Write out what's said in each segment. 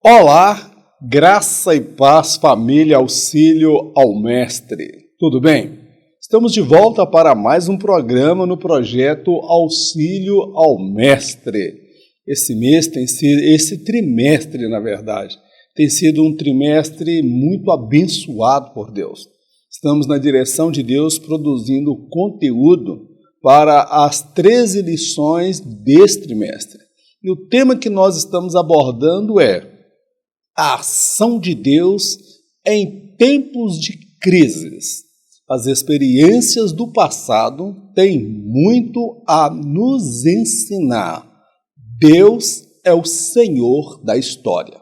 Olá, graça e paz, família, auxílio ao Mestre. Tudo bem? Estamos de volta para mais um programa no projeto Auxílio ao Mestre. Esse trimestre, na verdade, tem sido um trimestre muito abençoado por Deus. Estamos na direção de Deus produzindo conteúdo para as 13 lições deste trimestre. E o tema que nós estamos abordando é a ação de Deus em tempos de crises. As experiências do passado têm muito a nos ensinar. Deus é o Senhor da história.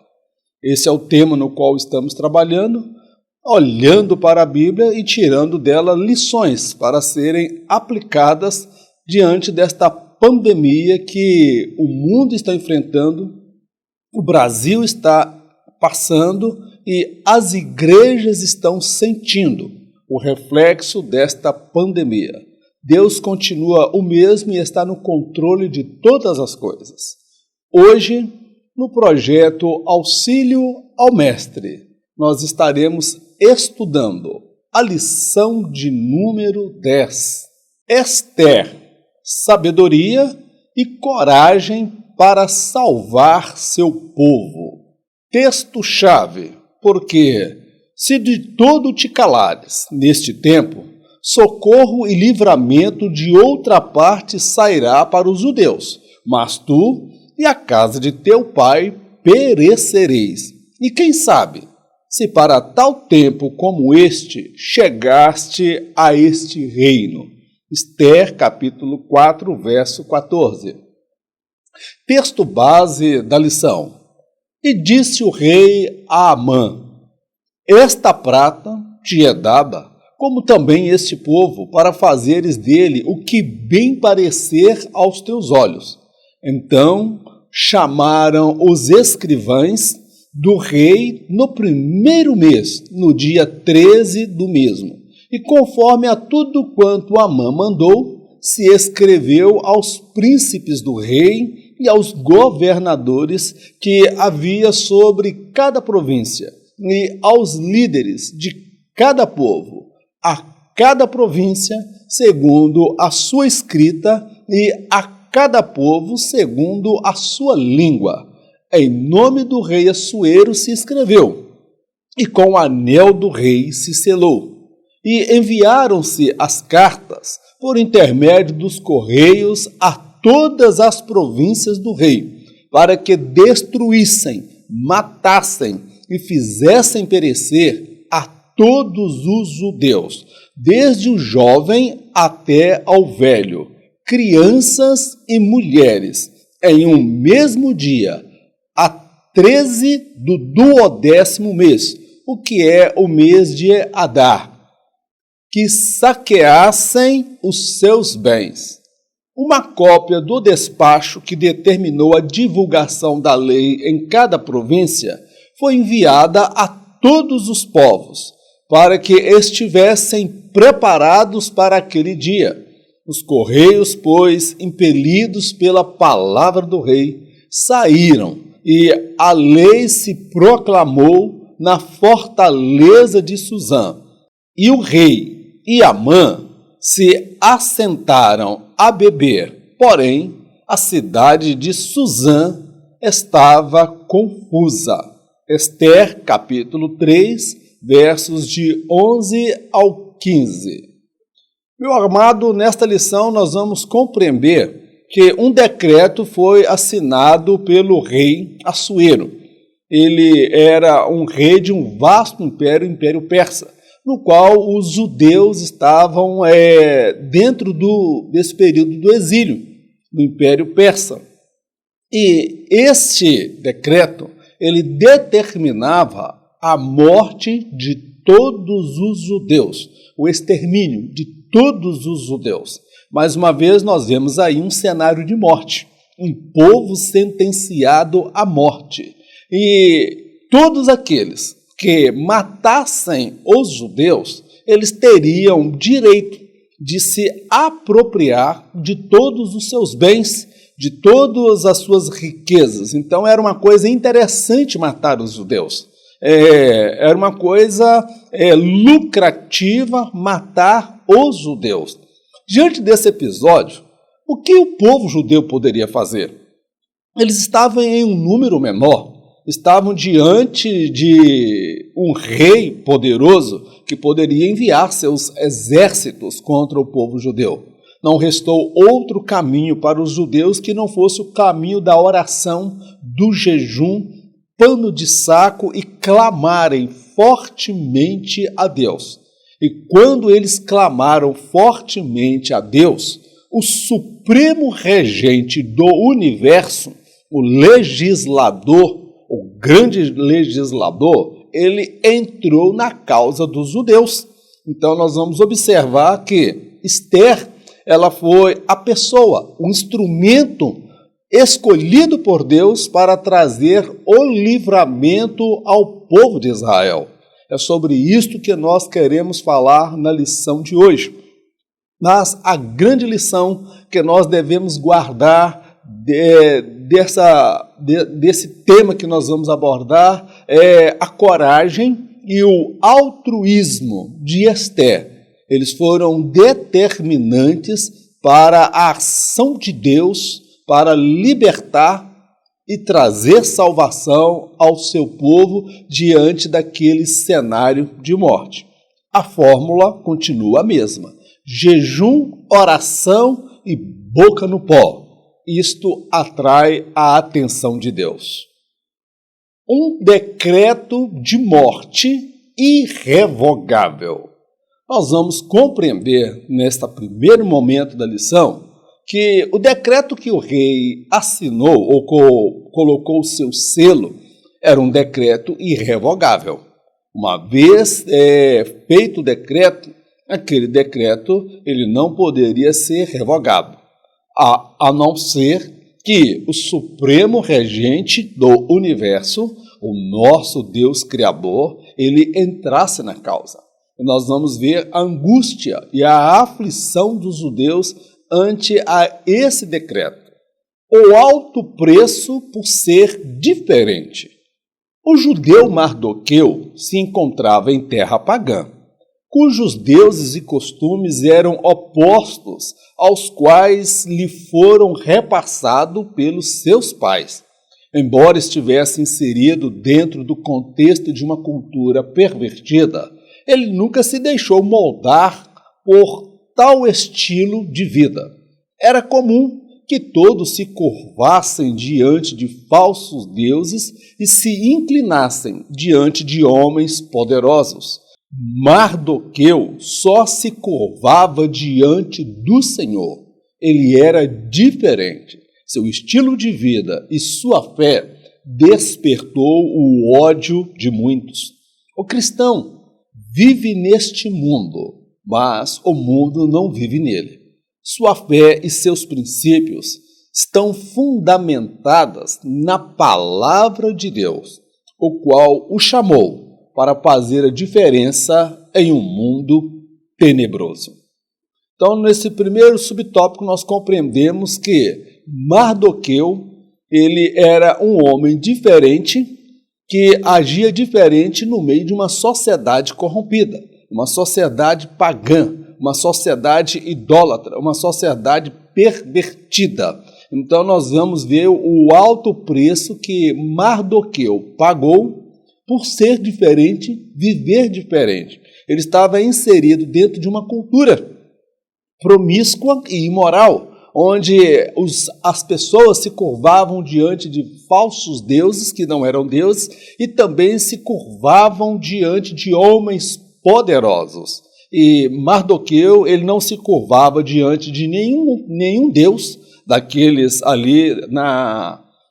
Esse é o tema no qual estamos trabalhando, olhando para a Bíblia e tirando dela lições para serem aplicadas diante desta pandemia que o mundo está enfrentando, o Brasil está passando e as igrejas estão sentindo o reflexo desta pandemia. Deus continua o mesmo e está no controle de todas as coisas. Hoje, no projeto Auxílio ao Mestre, nós estaremos estudando a lição de número 10. Esther, sabedoria e coragem para salvar seu povo. Texto-chave, porque se de todo te calares neste tempo, socorro e livramento de outra parte sairá para os judeus, mas tu e a casa de teu pai perecereis. E quem sabe, se para tal tempo como este chegaste a este reino. Esther, capítulo 4, verso 14. Texto base da lição. E disse o rei a Amã: esta prata te é dada, como também este povo, para fazeres dele o que bem parecer aos teus olhos. Então chamaram os escrivães do rei no primeiro mês, no dia 13 do mesmo. E conforme a tudo quanto Amã mandou, se escreveu aos príncipes do rei e aos governadores que havia sobre cada província, e aos líderes de cada povo, a cada província, segundo a sua escrita, e a cada povo, segundo a sua língua. Em nome do rei Assuero se escreveu, e com o anel do rei se selou. E enviaram-se as cartas por intermédio dos correios a todas as províncias do rei, para que destruíssem, matassem e fizessem perecer a todos os judeus, desde o jovem até ao velho, crianças e mulheres, em um mesmo dia, a 13 do 12º mês, o que é o mês de Adar, que saqueassem os seus bens. Uma cópia do despacho que determinou a divulgação da lei em cada província foi enviada a todos os povos, para que estivessem preparados para aquele dia. Os correios, pois, impelidos pela palavra do rei, saíram, e a lei se proclamou na fortaleza de Suzã. E o rei e Amã se assentaram a beber, porém a cidade de Suzã estava confusa. Esther, capítulo 3, versos de 11 ao 15. Meu amado, nesta lição nós vamos compreender que um decreto foi assinado pelo rei Assuero. Ele era um rei de um vasto império, o Império Persa, no qual os judeus estavam dentro desse período do exílio, do Império Persa. E este decreto, ele determinava a morte de todos os judeus, o extermínio de todos os judeus. Mais uma vez, nós vemos aí um cenário de morte, um povo sentenciado à morte. E todos aqueles que matassem os judeus, eles teriam direito de se apropriar de todos os seus bens, de todas as suas riquezas. Então era uma coisa interessante matar os judeus. Era uma coisa lucrativa matar os judeus. Diante desse episódio, o que o povo judeu poderia fazer? Eles estavam em um número menor, estavam diante de um rei poderoso que poderia enviar seus exércitos contra o povo judeu. Não restou outro caminho para os judeus que não fosse o caminho da oração, do jejum, pano de saco e clamarem fortemente a Deus. E quando eles clamaram fortemente a Deus, o supremo regente do universo, o legislador, o grande legislador, ele entrou na causa dos judeus. Então nós vamos observar que Esther, ela foi a pessoa, o instrumento escolhido por Deus para trazer o livramento ao povo de Israel. É sobre isto que nós queremos falar na lição de hoje. Mas a grande lição que nós devemos guardar desse tema que nós vamos abordar é a coragem e o altruísmo de Esther. Eles foram determinantes para a ação de Deus, para libertar e trazer salvação ao seu povo diante daquele cenário de morte. A fórmula continua a mesma: jejum, oração e boca no pó. Isto atrai a atenção de Deus. Um decreto de morte irrevogável. Nós vamos compreender, neste primeiro momento da lição, que o decreto que o rei assinou ou colocou o seu selo era um decreto irrevogável. Uma vez feito o decreto, aquele decreto ele não poderia ser revogado, a não ser que o supremo regente do universo, o nosso Deus Criador, ele entrasse na causa. E nós vamos ver a angústia e a aflição dos judeus ante a esse decreto. O alto preço por ser diferente. O judeu Mardoqueu se encontrava em terra pagã, cujos deuses e costumes eram opostos aos quais lhe foram repassados pelos seus pais. Embora estivesse inserido dentro do contexto de uma cultura pervertida, ele nunca se deixou moldar por tal estilo de vida. Era comum que todos se curvassem diante de falsos deuses e se inclinassem diante de homens poderosos. Mardoqueu só se curvava diante do Senhor. Ele era diferente. Seu estilo de vida e sua fé despertou o ódio de muitos. O cristão vive neste mundo, mas o mundo não vive nele. Sua fé e seus princípios estão fundamentadas na palavra de Deus, o qual o chamou para fazer a diferença em um mundo tenebroso. Então, nesse primeiro subtópico, nós compreendemos que Mardoqueu, ele era um homem diferente, que agia diferente no meio de uma sociedade corrompida, uma sociedade pagã, uma sociedade idólatra, uma sociedade pervertida. Então, nós vamos ver o alto preço que Mardoqueu pagou por ser diferente, viver diferente. Ele estava inserido dentro de uma cultura promíscua e imoral, onde as pessoas se curvavam diante de falsos deuses que não eram deuses e também se curvavam diante de homens poderosos. E Mardoqueu, ele não se curvava diante de nenhum deus daqueles ali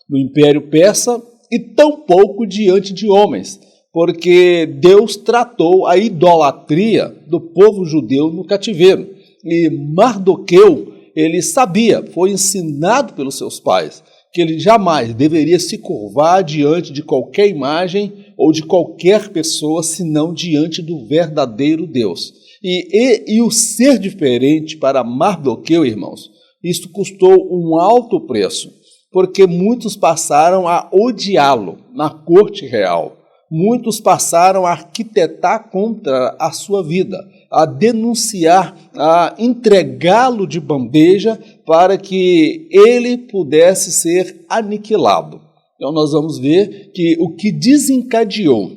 no Império Persa e tampouco diante de homens, porque Deus tratou a idolatria do povo judeu no cativeiro. E Mardoqueu, ele sabia, foi ensinado pelos seus pais, que ele jamais deveria se curvar diante de qualquer imagem ou de qualquer pessoa, senão diante do verdadeiro Deus. E o ser diferente para Mardoqueu, irmãos, isso custou um alto preço, porque muitos passaram a odiá-lo na corte real. Muitos passaram a arquitetar contra a sua vida, a denunciar, a entregá-lo de bandeja para que ele pudesse ser aniquilado. Então nós vamos ver que o que desencadeou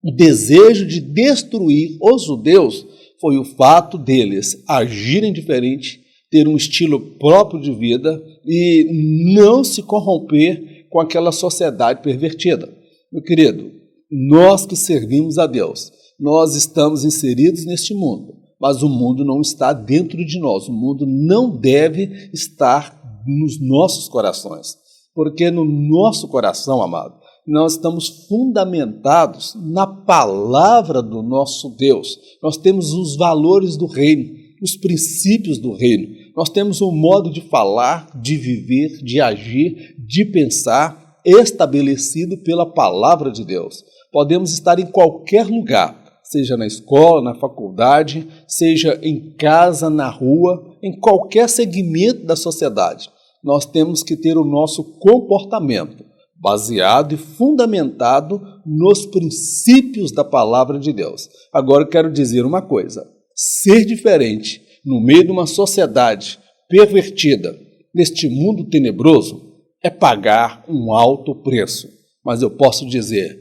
o desejo de destruir os judeus foi o fato deles agirem diferente, ter um estilo próprio de vida e não se corromper com aquela sociedade pervertida. Meu querido, nós que servimos a Deus, nós estamos inseridos neste mundo, mas o mundo não está dentro de nós, o mundo não deve estar nos nossos corações, porque no nosso coração, amado, nós estamos fundamentados na palavra do nosso Deus, nós temos os valores do reino, os princípios do reino, nós temos um modo de falar, de viver, de agir, de pensar estabelecido pela palavra de Deus. Podemos estar em qualquer lugar, seja na escola, na faculdade, seja em casa, na rua, em qualquer segmento da sociedade. Nós temos que ter o nosso comportamento baseado e fundamentado nos princípios da palavra de Deus. Agora eu quero dizer uma coisa: ser diferente no meio de uma sociedade pervertida, neste mundo tenebroso, é pagar um alto preço. Mas eu posso dizer,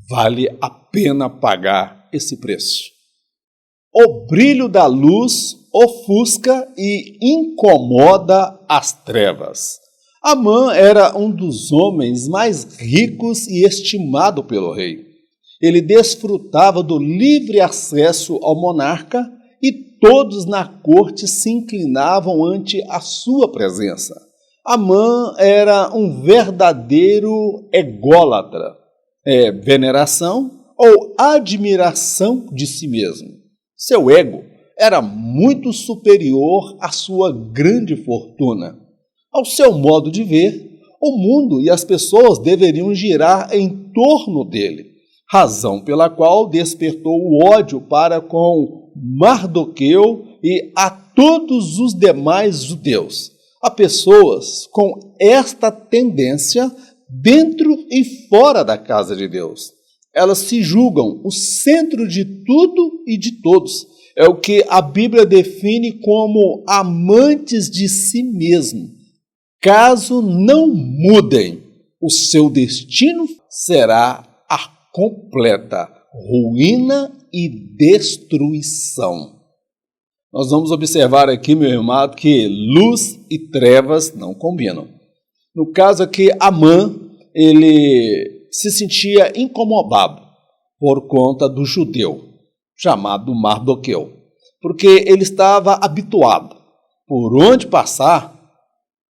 vale a pena pagar esse preço. O brilho da luz ofusca e incomoda as trevas. Amã era um dos homens mais ricos e estimado pelo rei. Ele desfrutava do livre acesso ao monarca e todos na corte se inclinavam ante a sua presença. Amã era um verdadeiro ególatra, veneração ou admiração de si mesmo. Seu ego era muito superior à sua grande fortuna. Ao seu modo de ver, o mundo e as pessoas deveriam girar em torno dele, razão pela qual despertou o ódio para com Mardoqueu e a todos os demais judeus. Há pessoas com esta tendência dentro e fora da casa de Deus. Elas se julgam o centro de tudo e de todos. É o que a Bíblia define como amantes de si mesmo. Caso não mudem, o seu destino será a completa ruína e destruição. Nós vamos observar aqui, meu irmão, que luz e trevas não combinam. No caso aqui, Amã, ele se sentia incomodado por conta do judeu, chamado Mardoqueu, porque ele estava habituado. Por onde passar,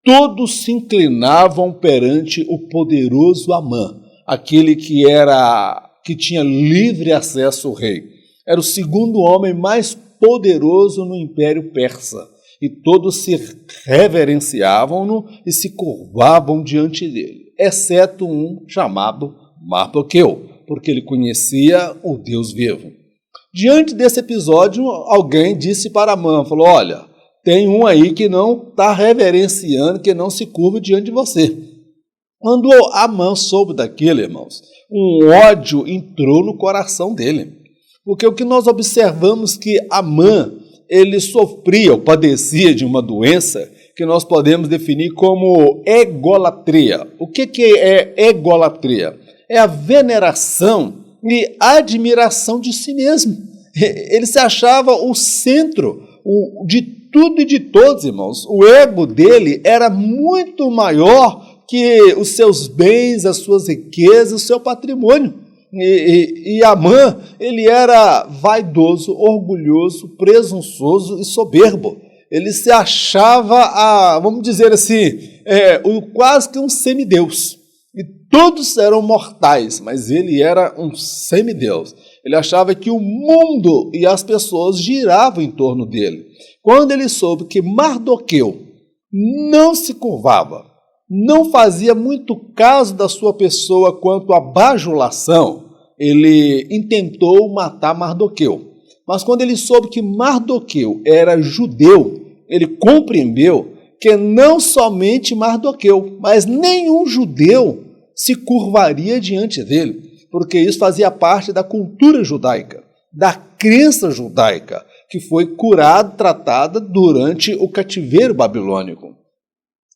todos se inclinavam perante o poderoso Amã, aquele que tinha livre acesso ao rei. Era o segundo homem mais poderoso no Império Persa, e todos se reverenciavam-no e se curvavam diante dele, exceto um chamado Mardoqueu, porque ele conhecia o Deus vivo. Diante desse episódio, alguém disse para Amã, falou, olha, tem um aí que não está reverenciando, que não se curva diante de você. Quando Amã soube daquilo, irmãos, um ódio entrou no coração dele. Porque o que nós observamos que Amã, ele sofria ou padecia de uma doença que nós podemos definir como egolatria. O que é egolatria? É a veneração e admiração de si mesmo. Ele se achava o centro de tudo e de todos, irmãos. O ego dele era muito maior que os seus bens, as suas riquezas, o seu patrimônio. E Amã, ele era vaidoso, orgulhoso, presunçoso e soberbo. Ele se achava, vamos dizer assim, quase que um semideus. E todos eram mortais, mas ele era um semideus. Ele achava que o mundo e as pessoas giravam em torno dele. Quando ele soube que Mardoqueu não se curvava, não fazia muito caso da sua pessoa quanto à bajulação, ele intentou matar Mardoqueu. Mas quando ele soube que Mardoqueu era judeu, ele compreendeu que não somente Mardoqueu, mas nenhum judeu se curvaria diante dele, porque isso fazia parte da cultura judaica, da crença judaica, que foi curada, tratada durante o cativeiro babilônico.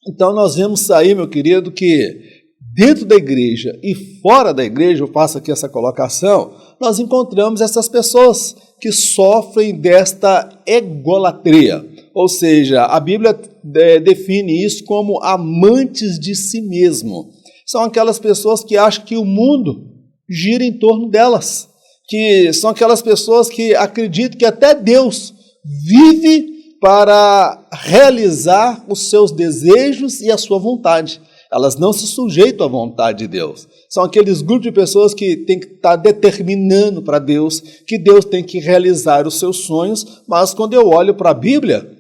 Então nós vemos aí, meu querido, que dentro da igreja e fora da igreja, eu faço aqui essa colocação, nós encontramos essas pessoas que sofrem desta egolatria. Ou seja, a Bíblia define isso como amantes de si mesmo. São aquelas pessoas que acham que o mundo gira em torno delas, que são aquelas pessoas que acreditam que até Deus vive para realizar os seus desejos e a sua vontade. Elas não se sujeitam à vontade de Deus. São aqueles grupos de pessoas que têm que estar determinando para Deus que Deus tem que realizar os seus sonhos, mas quando eu olho para a Bíblia,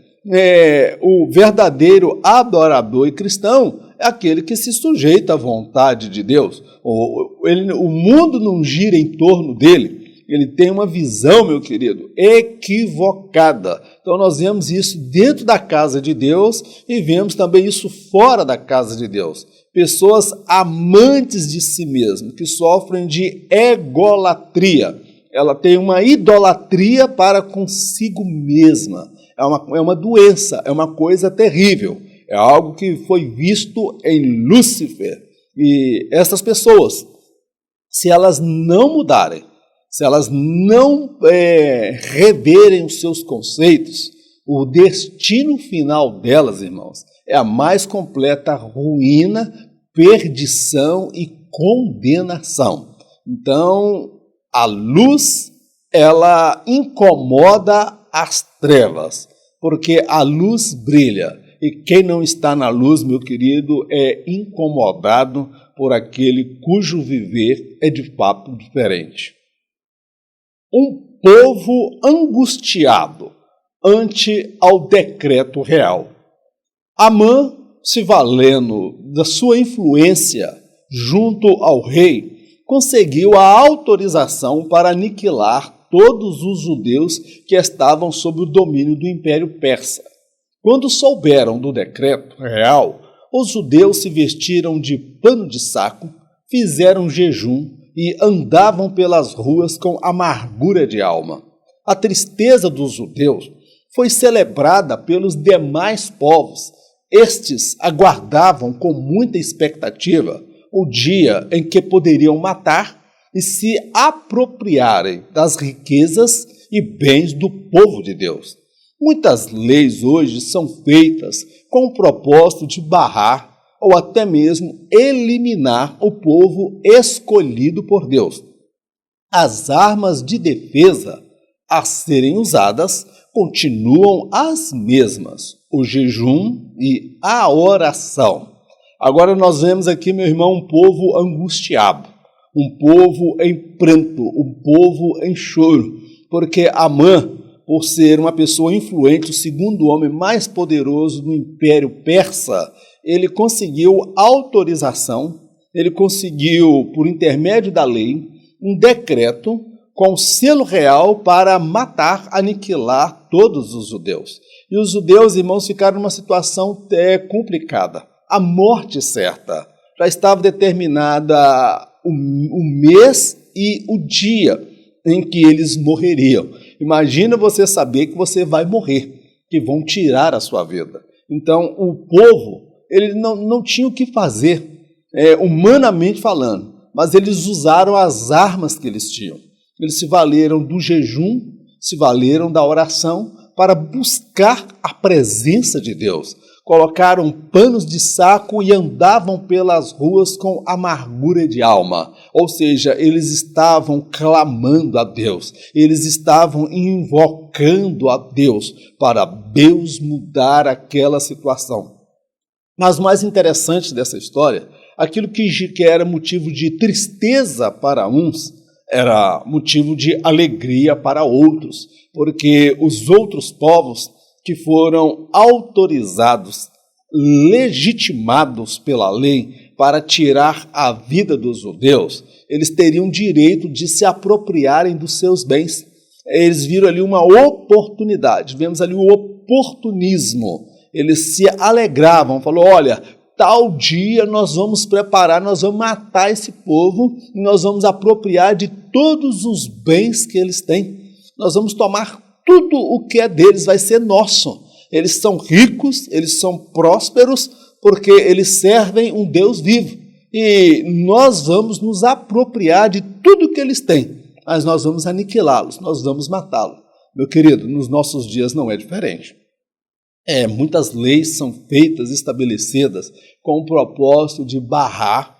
o verdadeiro adorador e cristão é aquele que se sujeita à vontade de Deus. O mundo não gira em torno dele. Ele tem uma visão, meu querido, equivocada. Então nós vemos isso dentro da casa de Deus e vemos também isso fora da casa de Deus. Pessoas amantes de si mesmo, que sofrem de egolatria. Ela tem uma idolatria para consigo mesma. É uma doença, é uma coisa terrível. É algo que foi visto em Lúcifer. E essas pessoas, se elas não mudarem, se elas não reverem os seus conceitos, o destino final delas, irmãos, é a mais completa ruína, perdição e condenação. Então, a luz, ela incomoda as trevas, porque a luz brilha. E quem não está na luz, meu querido, é incomodado por aquele cujo viver é de fato diferente. Um povo angustiado ante ao decreto real. Amã, se valendo da sua influência junto ao rei, conseguiu a autorização para aniquilar todos os judeus que estavam sob o domínio do Império Persa. Quando souberam do decreto real, os judeus se vestiram de pano de saco, fizeram jejum e andavam pelas ruas com amargura de alma. A tristeza dos judeus foi celebrada pelos demais povos. Estes aguardavam com muita expectativa o dia em que poderiam matar e se apropriarem das riquezas e bens do povo de Deus. Muitas leis hoje são feitas com o propósito de barrar ou até mesmo eliminar o povo escolhido por Deus. As armas de defesa a serem usadas continuam as mesmas, o jejum e a oração. Agora nós vemos aqui, meu irmão, um povo angustiado, um povo em pranto, um povo em choro, porque Amã, por ser uma pessoa influente, o segundo homem mais poderoso do Império Persa, ele conseguiu autorização, ele conseguiu, por intermédio da lei, um decreto com selo real para matar, aniquilar todos os judeus. E os judeus, irmãos, ficaram numa situação complicada. A morte certa já estava determinada o mês e o dia em que eles morreriam. Imagina você saber que você vai morrer, que vão tirar a sua vida. Então, o povo, ele não tinha o que fazer, humanamente falando, mas eles usaram as armas que eles tinham. Eles se valeram do jejum, se valeram da oração para buscar a presença de Deus. Colocaram panos de saco e andavam pelas ruas com amargura de alma. Ou seja, eles estavam clamando a Deus, eles estavam invocando a Deus para Deus mudar aquela situação. Mas o mais interessante dessa história, aquilo que era motivo de tristeza para uns, era motivo de alegria para outros, porque os outros povos que foram autorizados legitimados pela lei para tirar a vida dos judeus, eles teriam direito de se apropriarem dos seus bens. Eles viram ali uma oportunidade, vemos ali o oportunismo. Eles se alegravam, falou, olha, tal dia nós vamos preparar, nós vamos matar esse povo e nós vamos apropriar de todos os bens que eles têm. Nós vamos tomar tudo o que é deles, vai ser nosso. Eles são ricos, eles são prósperos, porque eles servem um Deus vivo. E nós vamos nos apropriar de tudo que eles têm, mas nós vamos aniquilá-los, nós vamos matá-los. Meu querido, nos nossos dias não é diferente. Muitas leis são feitas, estabelecidas, com o propósito de barrar,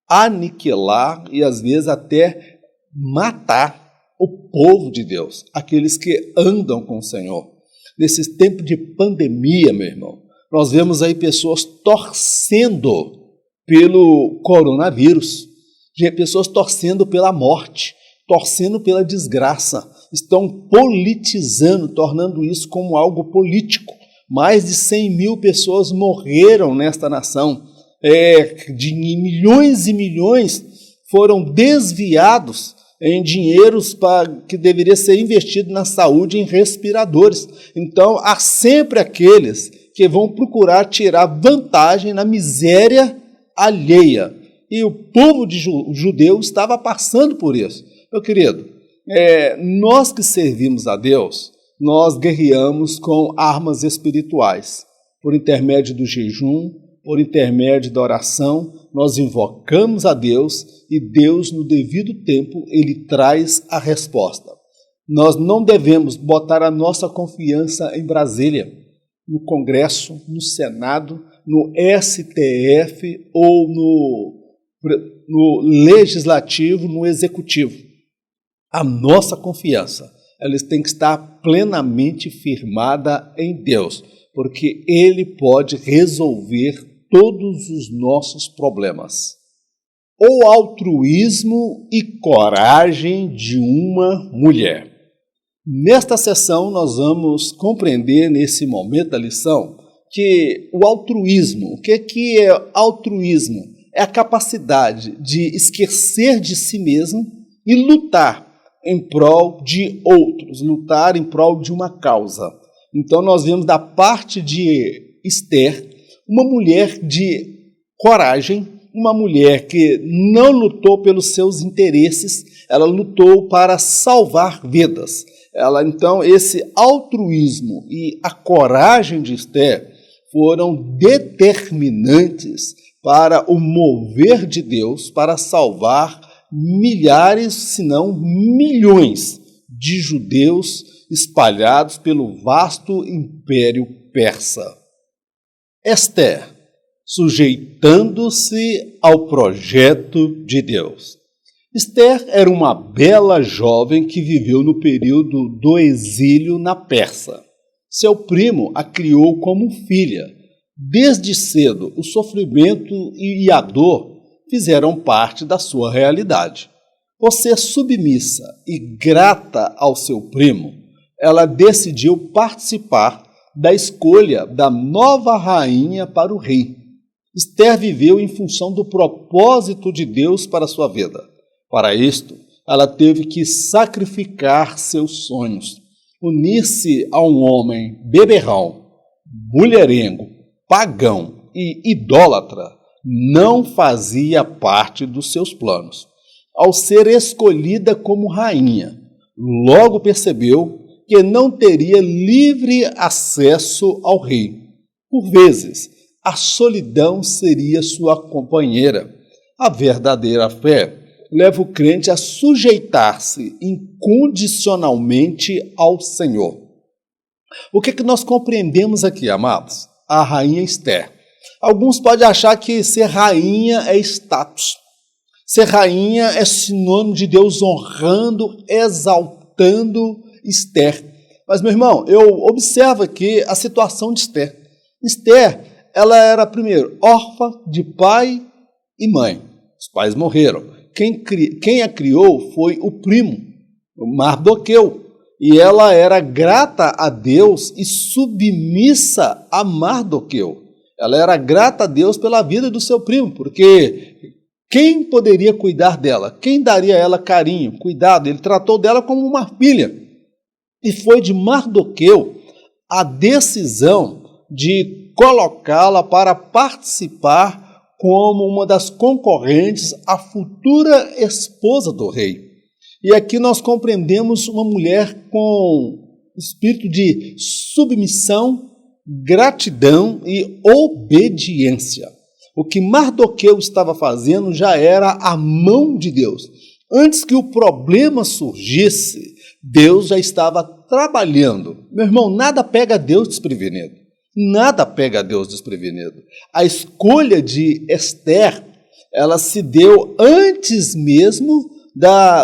aniquilar e, às vezes, até matar o povo de Deus, aqueles que andam com o Senhor. Nesse tempo de pandemia, meu irmão, nós vemos aí pessoas torcendo pelo coronavírus, pessoas torcendo pela morte, torcendo pela desgraça, estão politizando, tornando isso como algo político. Mais de 100 mil pessoas morreram nesta nação, de milhões e milhões foram desviados em dinheiros que deveria ser investido na saúde, em respiradores. Então, há sempre aqueles que vão procurar tirar vantagem na miséria alheia. E o povo judeu estava passando por isso. Meu querido, nós que servimos a Deus, nós guerreamos com armas espirituais. Por intermédio do jejum, por intermédio da oração, nós invocamos a Deus e Deus, no devido tempo, Ele traz a resposta. Nós não devemos botar a nossa confiança em Brasília, no Congresso, no Senado, no STF ou no Legislativo, no Executivo. A nossa confiança, ela tem que estar plenamente firmada em Deus, porque Ele pode resolver todos os nossos problemas. O altruísmo e coragem de uma mulher. Nesta sessão, nós vamos compreender, nesse momento da lição, que o altruísmo, o que é altruísmo? É a capacidade de esquecer de si mesmo e lutar em prol de outros, lutar em prol de uma causa. Então, nós vemos da parte de Esther, uma mulher de coragem, uma mulher que não lutou pelos seus interesses, ela lutou para salvar vidas. Então, esse altruísmo e a coragem de Esther foram determinantes para o mover de Deus para salvar milhares, se não milhões de judeus espalhados pelo vasto império persa. Esther, sujeitando-se ao projeto de Deus. Esther era uma bela jovem que viveu no período do exílio na Pérsia. Seu primo a criou como filha. Desde cedo, o sofrimento e a dor fizeram parte da sua realidade. Por ser submissa e grata ao seu primo, ela decidiu participar da escolha da nova rainha para o rei. Esther viveu em função do propósito de Deus para a sua vida. Para isto, ela teve que sacrificar seus sonhos, unir-se a um homem beberrão, mulherengo, pagão e idólatra, não fazia parte dos seus planos. Ao ser escolhida como rainha, logo percebeu que não teria livre acesso ao rei. Por vezes, a solidão seria sua companheira. A verdadeira fé leva o crente a sujeitar-se incondicionalmente ao Senhor. O que nós compreendemos aqui, amados? A rainha Esther. Alguns podem achar que ser rainha é status. Ser rainha é sinônimo de Deus honrando, exaltando Esther. Mas, meu irmão, eu observo aqui a situação de Esther. Esther, ela era, primeiro, órfã de pai e mãe. Os pais morreram. Quem a criou foi o primo, o Mardoqueu. E ela era grata a Deus e submissa a Mardoqueu. Ela era grata a Deus pela vida do seu primo, porque quem poderia cuidar dela? Quem daria a ela carinho, cuidado? Ele tratou dela como uma filha. E foi de Mardoqueu a decisão de colocá-la para participar como uma das concorrentes à futura esposa do rei. E aqui nós compreendemos uma mulher com espírito de submissão, gratidão e obediência. O que Mardoqueu estava fazendo já era a mão de Deus. Antes que o problema surgisse, Deus já estava trabalhando. Meu irmão, nada pega Deus desprevenido. Nada pega Deus desprevenido. A escolha de Esther, ela se deu antes mesmo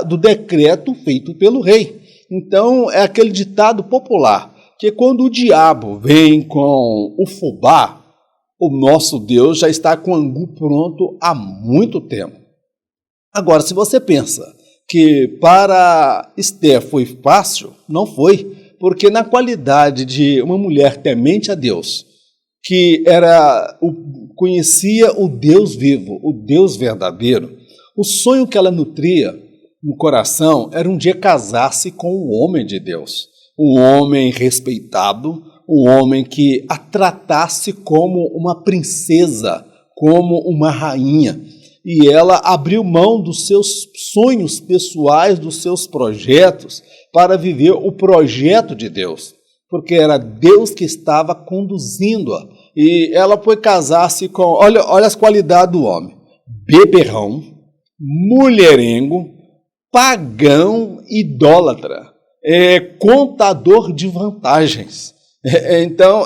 do decreto feito pelo rei. Então, é aquele ditado popular, que quando o diabo vem com o fubá, o nosso Deus já está com o angu pronto há muito tempo. Agora, se você pensa que para Esther foi fácil, não foi, porque na qualidade de uma mulher temente a Deus, que conhecia o Deus vivo, o Deus verdadeiro, o sonho que ela nutria no coração era um dia casar-se com um homem de Deus, um homem respeitado, um homem que a tratasse como uma princesa, como uma rainha. E ela abriu mão dos seus sonhos pessoais, dos seus projetos, para viver o projeto de Deus, porque era Deus que estava conduzindo-a. E ela foi casar-se com, olha as qualidades do homem, beberrão, mulherengo, pagão, idólatra, contador de vantagens. Então,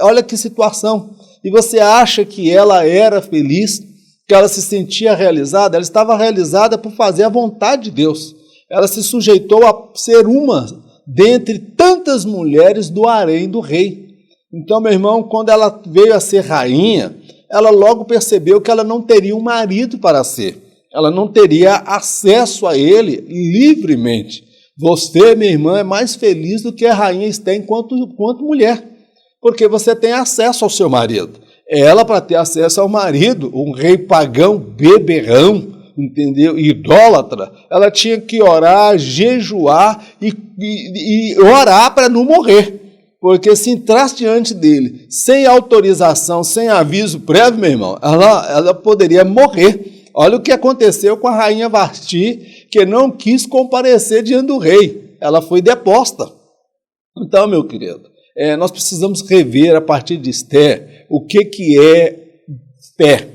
olha que situação. E você acha que ela era feliz, que ela se sentia realizada? Ela estava realizada por fazer a vontade de Deus. Ela se sujeitou a ser uma dentre tantas mulheres do harém do rei. Então, meu irmão, quando ela veio a ser rainha, ela logo percebeu que ela não teria um marido para ser. Ela não teria acesso a ele livremente. Você, minha irmã, é mais feliz do que a rainha Esther enquanto mulher, porque você tem acesso ao seu marido. Ela, para ter acesso ao marido, um rei pagão, beberrão, entendeu? Idólatra, ela tinha que orar, jejuar e orar para não morrer. Porque se entrasse diante dele sem autorização, sem aviso prévio, meu irmão, ela poderia morrer. Olha o que aconteceu com a rainha Vasti, que não quis comparecer diante do rei. Ela foi deposta. Então, meu querido, nós precisamos rever a partir de Esther o que é fé.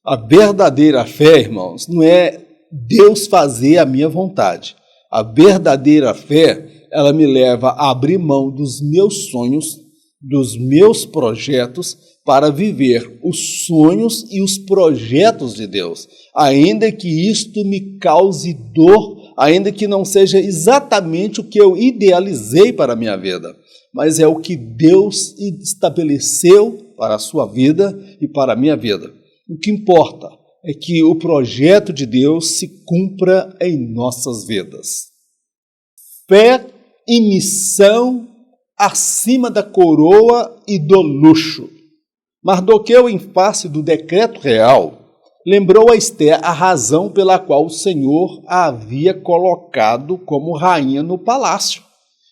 A verdadeira fé, irmãos, não é Deus fazer a minha vontade. A verdadeira fé, ela me leva a abrir mão dos meus sonhos, dos meus projetos, para viver os sonhos e os projetos de Deus, ainda que isto me cause dor, ainda que não seja exatamente o que eu idealizei para a minha vida, mas é o que Deus estabeleceu para a sua vida e para a minha vida. O que importa é que o projeto de Deus se cumpra em nossas vidas. Fé e missão acima da coroa e do luxo. Mardoqueu, em face do decreto real, lembrou a Esther a razão pela qual o Senhor a havia colocado como rainha no palácio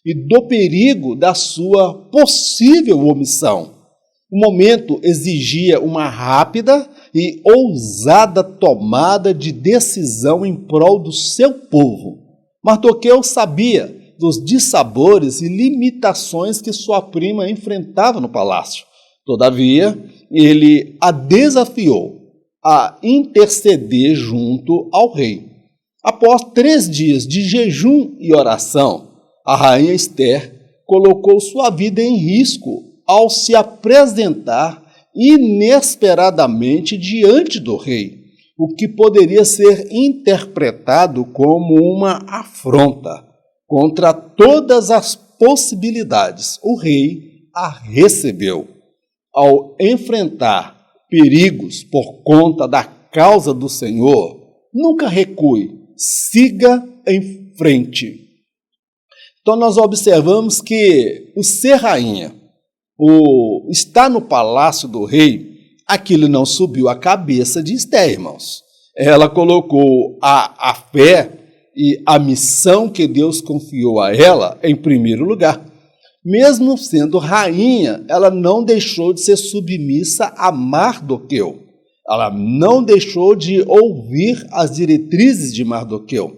e do perigo da sua possível omissão. O momento exigia uma rápida e ousada tomada de decisão em prol do seu povo. Mardoqueu sabia dos dissabores e limitações que sua prima enfrentava no palácio. Todavia, ele a desafiou a interceder junto ao rei. Após 3 dias de jejum e oração, a rainha Esther colocou sua vida em risco ao se apresentar inesperadamente diante do rei, o que poderia ser interpretado como uma afronta. Contra todas as possibilidades, o rei a recebeu. Ao enfrentar perigos por conta da causa do Senhor, nunca recue, siga em frente. Então nós observamos que o ser rainha, Está no palácio do rei, aquilo não subiu a cabeça de Esther, irmãos. Ela colocou a fé e a missão que Deus confiou a ela em primeiro lugar. Mesmo sendo rainha, ela não deixou de ser submissa a Mardoqueu. Ela não deixou de ouvir as diretrizes de Mardoqueu.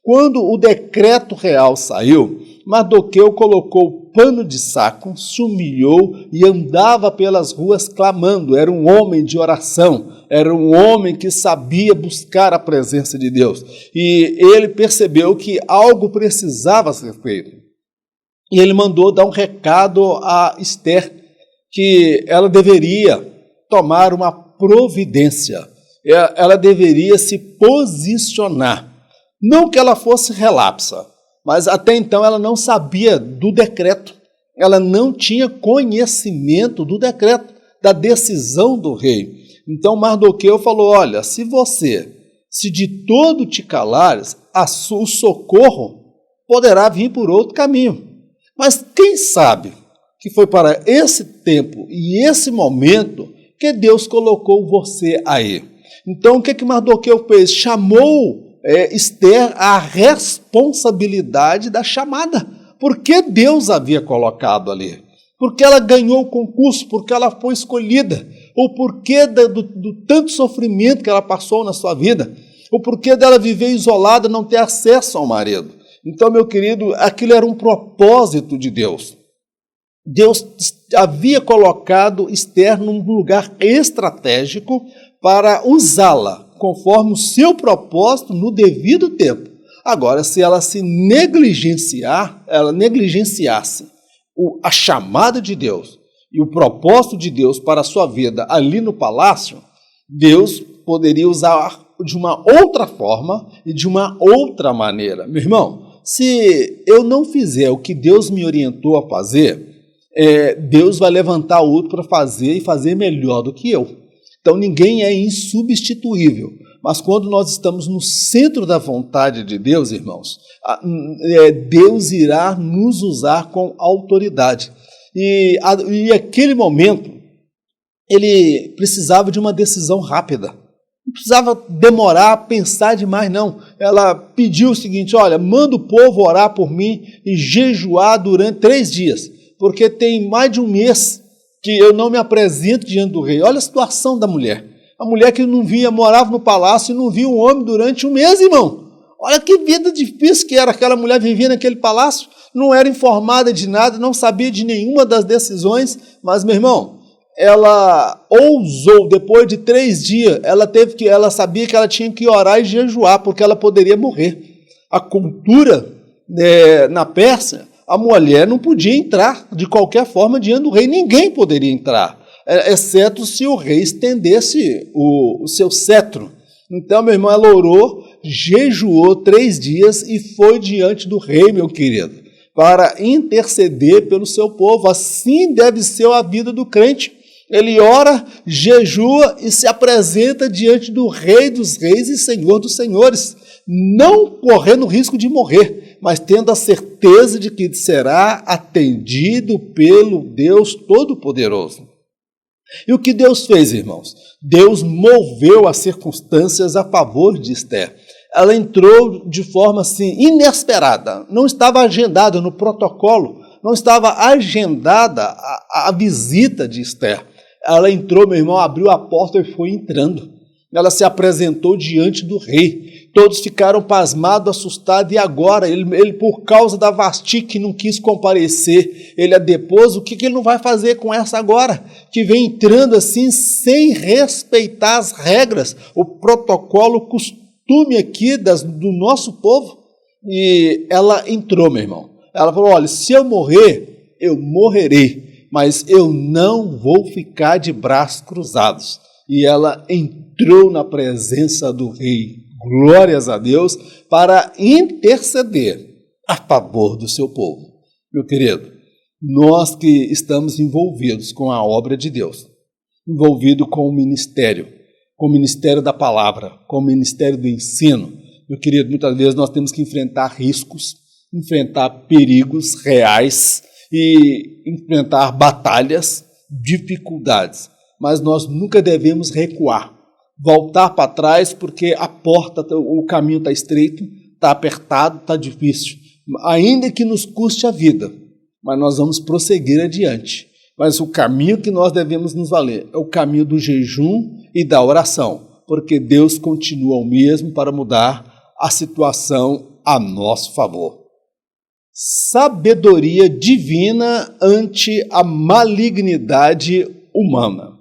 Quando o decreto real saiu, Mardoqueu colocou pano de saco, se humilhou e andava pelas ruas clamando. Era um homem de oração, era um homem que sabia buscar a presença de Deus. E ele percebeu que algo precisava ser feito. E ele mandou dar um recado a Esther, que ela deveria tomar uma providência, ela deveria se posicionar. Não que ela fosse relapsa, mas até então ela não sabia do decreto, ela não tinha conhecimento do decreto, da decisão do rei. Então Mardoqueu falou, olha, se de todo te calares, o socorro poderá vir por outro caminho. Mas quem sabe que foi para esse tempo e esse momento que Deus colocou você aí. Então o que Mardoqueu fez? Chamou Esther à responsabilidade da chamada. Porque Deus havia colocado ali? Porque ela ganhou o concurso, porque ela foi escolhida, ou porque do tanto sofrimento que ela passou na sua vida, ou porque dela viver isolada, não ter acesso ao marido. Então, meu querido, aquilo era um propósito de Deus. Deus havia colocado Esther num lugar estratégico para usá-la conforme o seu propósito no devido tempo. Agora, se ela se negligenciasse a chamada de Deus e o propósito de Deus para a sua vida ali no palácio, Deus poderia usar de uma outra forma e de uma outra maneira. Meu irmão, se eu não fizer o que Deus me orientou a fazer, Deus vai levantar outro para fazer e fazer melhor do que eu. Então ninguém é insubstituível. Mas quando nós estamos no centro da vontade de Deus, irmãos, Deus irá nos usar com autoridade. E aquele momento, ele precisava de uma decisão rápida. Não precisava demorar, pensar demais, não. Ela pediu o seguinte, olha, manda o povo orar por mim e jejuar durante 3 dias, porque tem mais de um mês que eu não me apresento diante do rei. Olha a situação da mulher. A mulher que não via, morava no palácio e não via um homem durante um mês, irmão. Olha que vida difícil que era aquela mulher vivia naquele palácio. Não era informada de nada, não sabia de nenhuma das decisões, mas, meu irmão, ela ousou, depois de 3 dias, ela sabia que ela tinha que orar e jejuar, porque ela poderia morrer. A cultura na Pérsia, a mulher não podia entrar de qualquer forma diante do rei, ninguém poderia entrar, exceto se o rei estendesse o seu cetro. Então, meu irmão, ela orou, jejuou 3 dias e foi diante do rei, meu querido, para interceder pelo seu povo. Assim deve ser a vida do crente. Ele ora, jejua e se apresenta diante do Rei dos Reis e Senhor dos Senhores, não correndo o risco de morrer, mas tendo a certeza de que será atendido pelo Deus Todo-Poderoso. E o que Deus fez, irmãos? Deus moveu as circunstâncias a favor de Esther. Ela entrou de forma assim inesperada, não estava agendada no protocolo, não estava agendada a visita de Esther. Ela entrou, meu irmão, abriu a porta e foi entrando. Ela se apresentou diante do rei. Todos ficaram pasmados, assustados, e agora, ele por causa da Vasti, que não quis comparecer, ele a depôs. O que ele não vai fazer com essa agora? Que vem entrando assim, sem respeitar as regras, o protocolo, o costume aqui do nosso povo. E ela entrou, meu irmão. Ela falou, olha, se eu morrer, eu morrerei, mas eu não vou ficar de braços cruzados. E ela entrou na presença do rei, glórias a Deus, para interceder a favor do seu povo. Meu querido, nós que estamos envolvidos com a obra de Deus, envolvidos com o ministério da palavra, com o ministério do ensino, meu querido, muitas vezes nós temos que enfrentar riscos, enfrentar perigos reais, e enfrentar batalhas, dificuldades, mas nós nunca devemos recuar, voltar para trás, porque a porta, o caminho está estreito, está apertado, está difícil, ainda que nos custe a vida, mas nós vamos prosseguir adiante. Mas o caminho que nós devemos nos valer é o caminho do jejum e da oração, porque Deus continua o mesmo para mudar a situação a nosso favor. Sabedoria divina ante a malignidade humana.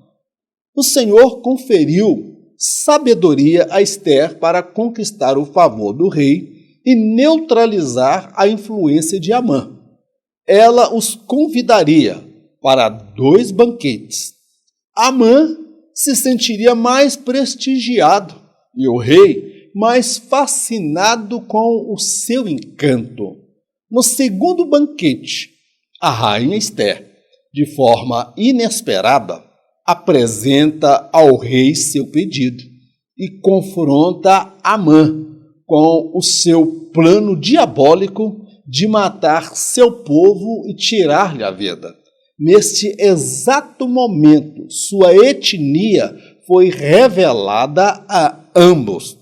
O Senhor conferiu sabedoria a Ester para conquistar o favor do rei e neutralizar a influência de Amã. Ela os convidaria para 2 banquetes. Amã se sentiria mais prestigiado e o rei mais fascinado com o seu encanto. No segundo banquete, a rainha Ester, de forma inesperada, apresenta ao rei seu pedido e confronta Amã com o seu plano diabólico de matar seu povo e tirar-lhe a vida. Neste exato momento, sua etnia foi revelada a ambos.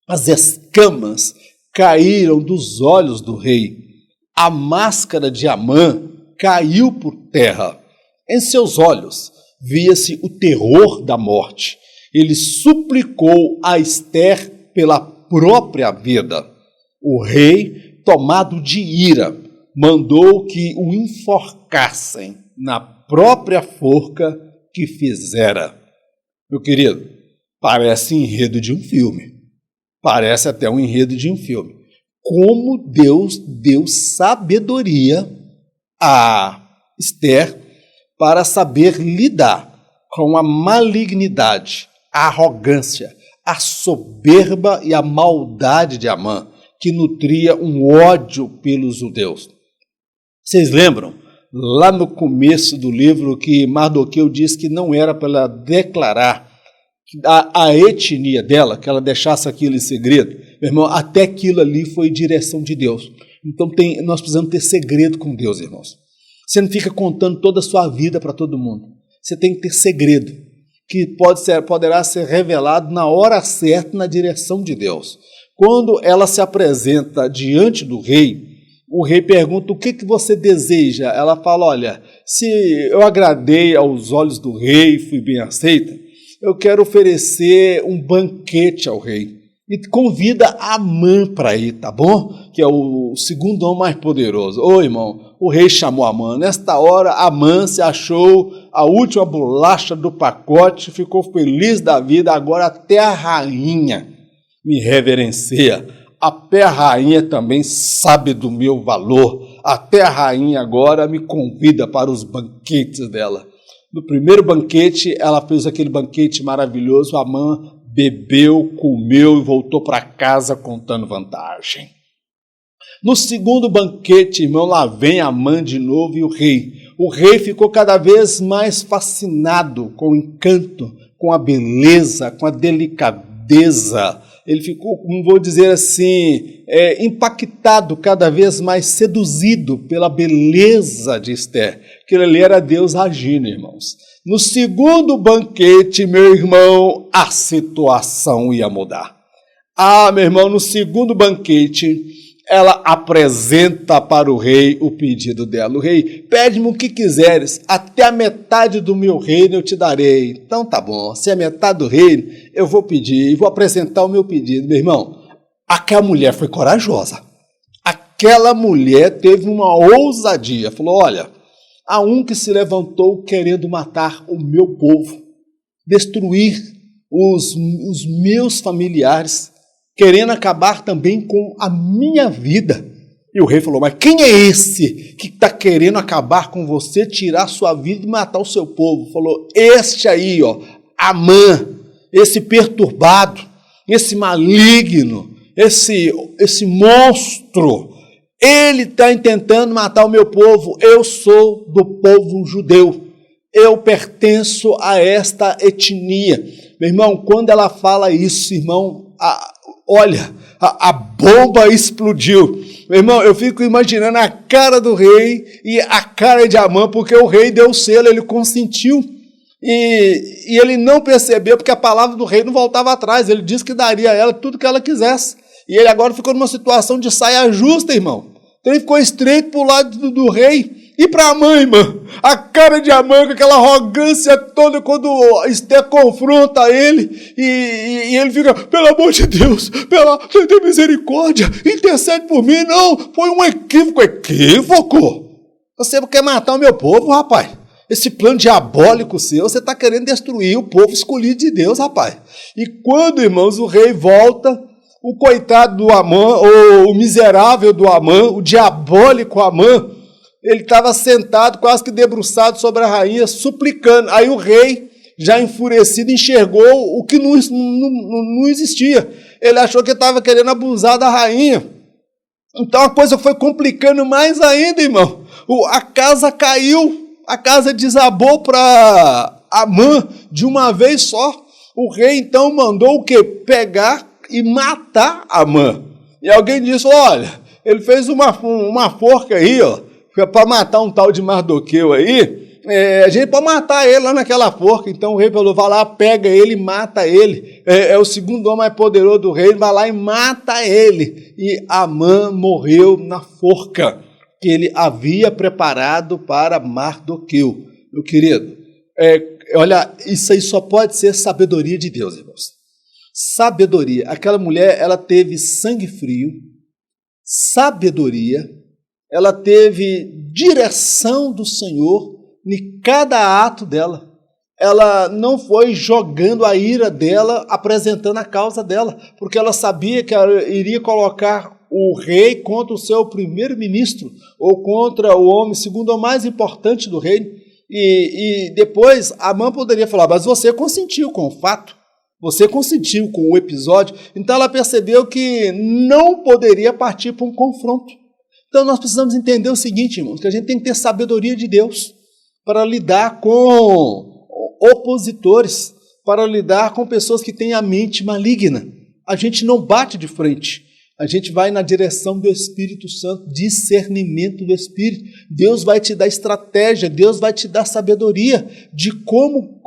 As escamas caíram dos olhos do rei. A máscara de Amã caiu por terra. Em seus olhos via-se o terror da morte. Ele suplicou a Ester pela própria vida. O rei, tomado de ira, mandou que o enforcassem na própria forca que fizera. Meu querido, parece enredo de um filme. Parece até um enredo de um filme. Como Deus deu sabedoria a Ester para saber lidar com a malignidade, a arrogância, a soberba e a maldade de Amã, que nutria um ódio pelos judeus. Vocês lembram? Lá no começo do livro que Mardoqueu diz que não era para ela declarar a etnia dela, que ela deixasse aquilo em segredo. Meu irmão, até aquilo ali foi direção de Deus. Então nós precisamos ter segredo com Deus, irmãos. Você não fica contando toda a sua vida para todo mundo. Você tem que ter segredo, que poderá ser revelado na hora certa, na direção de Deus. Quando ela se apresenta diante do rei, o rei pergunta: o que você deseja? Ela fala: olha, se eu agradei aos olhos do rei, fui bem aceita, eu quero oferecer um banquete ao rei. E convida Amã para ir, tá bom? Que é o segundo homem mais poderoso. Ô, irmão, o rei chamou Amã. Nesta hora, Amã se achou a última bolacha do pacote, ficou feliz da vida. Agora até a rainha me reverencia. Até a rainha também sabe do meu valor. Até a rainha agora me convida para os banquetes dela. No primeiro banquete, ela fez aquele banquete maravilhoso. Amã bebeu, comeu e voltou para casa contando vantagem. No segundo banquete, irmão, lá vem Amã de novo e o rei. O rei ficou cada vez mais fascinado com o encanto, com a beleza, com a delicadeza. Ele ficou, como vou dizer assim, impactado, cada vez mais seduzido pela beleza de Ester. Aquilo ali era Deus agindo, irmãos. No segundo banquete, meu irmão, a situação ia mudar. Meu irmão, no segundo banquete, ela apresenta para o rei o pedido dela. O rei: pede-me o que quiseres, até a metade do meu reino eu te darei. Então tá bom, se é metade do reino, eu vou pedir, vou apresentar o meu pedido. Meu irmão, aquela mulher foi corajosa. Aquela mulher teve uma ousadia. Falou: olha, há um que se levantou querendo matar o meu povo, destruir os meus familiares, querendo acabar também com a minha vida. E o rei falou: mas quem é esse que está querendo acabar com você, tirar sua vida e matar o seu povo? Falou: este aí, ó, Amã, esse perturbado, esse maligno, esse monstro, ele está tentando matar o meu povo. Eu sou do povo judeu, eu pertenço a esta etnia. Meu irmão, quando ela fala isso, irmão, olha, a bomba explodiu. Meu irmão, eu fico imaginando a cara do rei e a cara de Amã, porque o rei deu o selo, ele consentiu. E ele não percebeu, porque a palavra do rei não voltava atrás. Ele disse que daria a ela tudo que ela quisesse. E ele agora ficou numa situação de saia justa, irmão. Então ele ficou estreito para o lado do rei. E para Amã, irmão, a cara de Amã com aquela arrogância toda quando Esther confronta ele. E ele fica, pelo amor de Deus, tem misericórdia, intercede por mim. Não, foi um equívoco. Equívoco? Você quer matar o meu povo, rapaz? Esse plano diabólico seu, você está querendo destruir o povo escolhido de Deus, rapaz. E quando, irmãos, o rei volta, o coitado do Amã, ou o miserável do Amã, o diabólico Amã, ele estava sentado, quase que debruçado sobre a rainha, suplicando. Aí o rei, já enfurecido, enxergou o que não existia. Ele achou que estava querendo abusar da rainha. Então a coisa foi complicando mais ainda, irmão. A casa caiu, a casa desabou para Amã de uma vez só. O rei então mandou o quê? Pegar e matar Amã. E alguém disse, olha, ele fez uma forca aí, ó, para matar um tal de Mardoqueu aí, a gente pode matar ele lá naquela forca. Então o rei falou, vai lá, pega ele e mata ele. É o segundo homem mais poderoso do rei, vai lá e mata ele. E Amã morreu na forca que ele havia preparado para Mardoqueu. Meu querido, olha, isso aí só pode ser sabedoria de Deus, irmãos. Sabedoria. Aquela mulher, ela teve sangue frio, sabedoria, ela teve direção do Senhor em cada ato dela. Ela não foi jogando a ira dela, apresentando a causa dela, porque ela sabia que ela iria colocar o rei contra o seu primeiro-ministro, ou contra o homem segundo o mais importante do reino. E depois Amã poderia falar, mas você consentiu com o fato, você consentiu com o episódio. Então ela percebeu que não poderia partir para um confronto. Então nós precisamos entender o seguinte, irmãos, que a gente tem que ter sabedoria de Deus para lidar com opositores, para lidar com pessoas que têm a mente maligna. A gente não bate de frente, a gente vai na direção do Espírito Santo, discernimento do Espírito. Deus vai te dar estratégia, Deus vai te dar sabedoria de como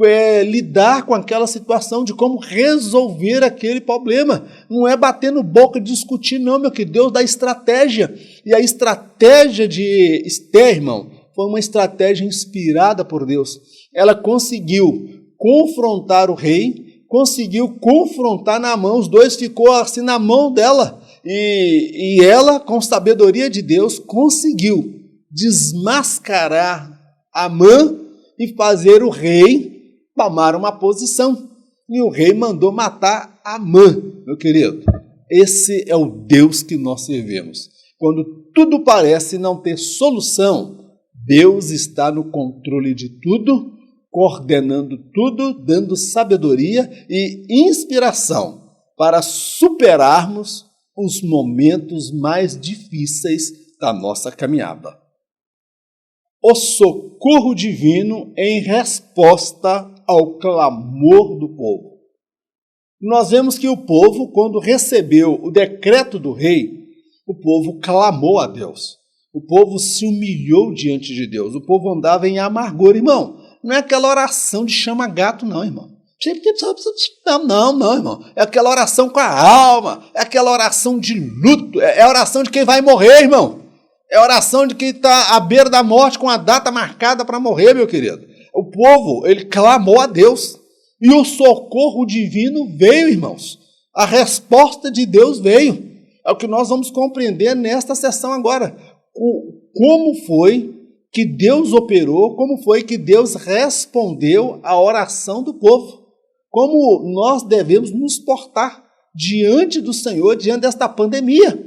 lidar com aquela situação, de como resolver aquele problema. Não é batendo boca, discutir, não, meu querido. Deus dá estratégia. E a estratégia de Esther, irmão, foi uma estratégia inspirada por Deus. Ela conseguiu confrontar o rei, conseguiu confrontar Naamã, os dois ficou assim na mão dela. E ela, com sabedoria de Deus, conseguiu desmascarar Amã e fazer o rei tomar uma posição. E o rei mandou matar Amã, meu querido. Esse é o Deus que nós servimos. Quando tudo parece não ter solução, Deus está no controle de tudo, coordenando tudo, dando sabedoria e inspiração para superarmos os momentos mais difíceis da nossa caminhada. O socorro divino em resposta ao clamor do povo. Nós vemos que o povo, quando recebeu o decreto do rei, o povo clamou a Deus. O povo se humilhou diante de Deus. O povo andava em amargor, irmão. Não é aquela oração de chama-gato, não, irmão. Não, irmão. É aquela oração com a alma, é aquela oração de luto, é a oração de quem vai morrer, irmão. É a oração de quem está à beira da morte com a data marcada para morrer, meu querido. O povo, ele clamou a Deus e o socorro divino veio, irmãos. A resposta de Deus veio. É o que nós vamos compreender nesta sessão agora. Como foi que Deus operou, como foi que Deus respondeu à oração do povo. Como nós devemos nos portar diante do Senhor, diante desta pandemia.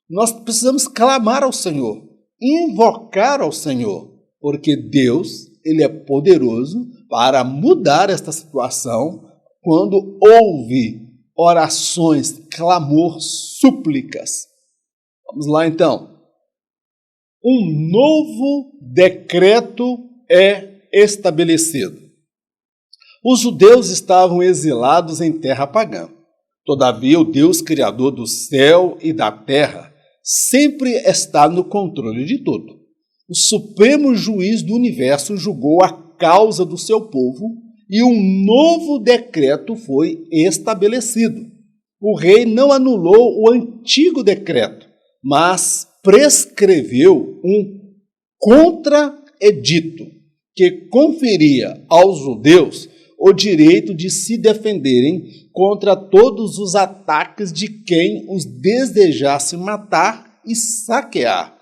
Nós precisamos clamar ao Senhor, invocar ao Senhor, porque Deus, Ele é poderoso para mudar esta situação quando houve orações, clamor, súplicas. Vamos lá então. Um novo decreto é estabelecido. Os judeus estavam exilados em terra pagã. Todavia, o Deus criador do céu e da terra sempre está no controle de tudo. O Supremo Juiz do Universo julgou a causa do seu povo e um novo decreto foi estabelecido. O rei não anulou o antigo decreto, mas prescreveu um contra-edito que conferia aos judeus o direito de se defenderem contra todos os ataques de quem os desejasse matar e saquear.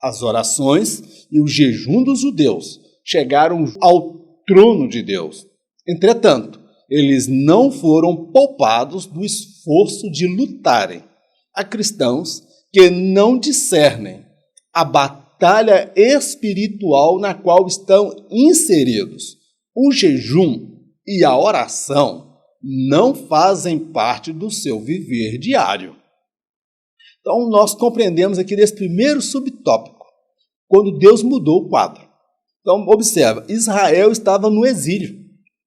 As orações e o jejum dos judeus chegaram ao trono de Deus. Entretanto, eles não foram poupados do esforço de lutarem. Há cristãos que não discernem a batalha espiritual na qual estão inseridos. O jejum e a oração não fazem parte do seu viver diário. Então, nós compreendemos aqui nesse primeiro subtópico, quando Deus mudou o quadro. Então, observa, Israel estava no exílio.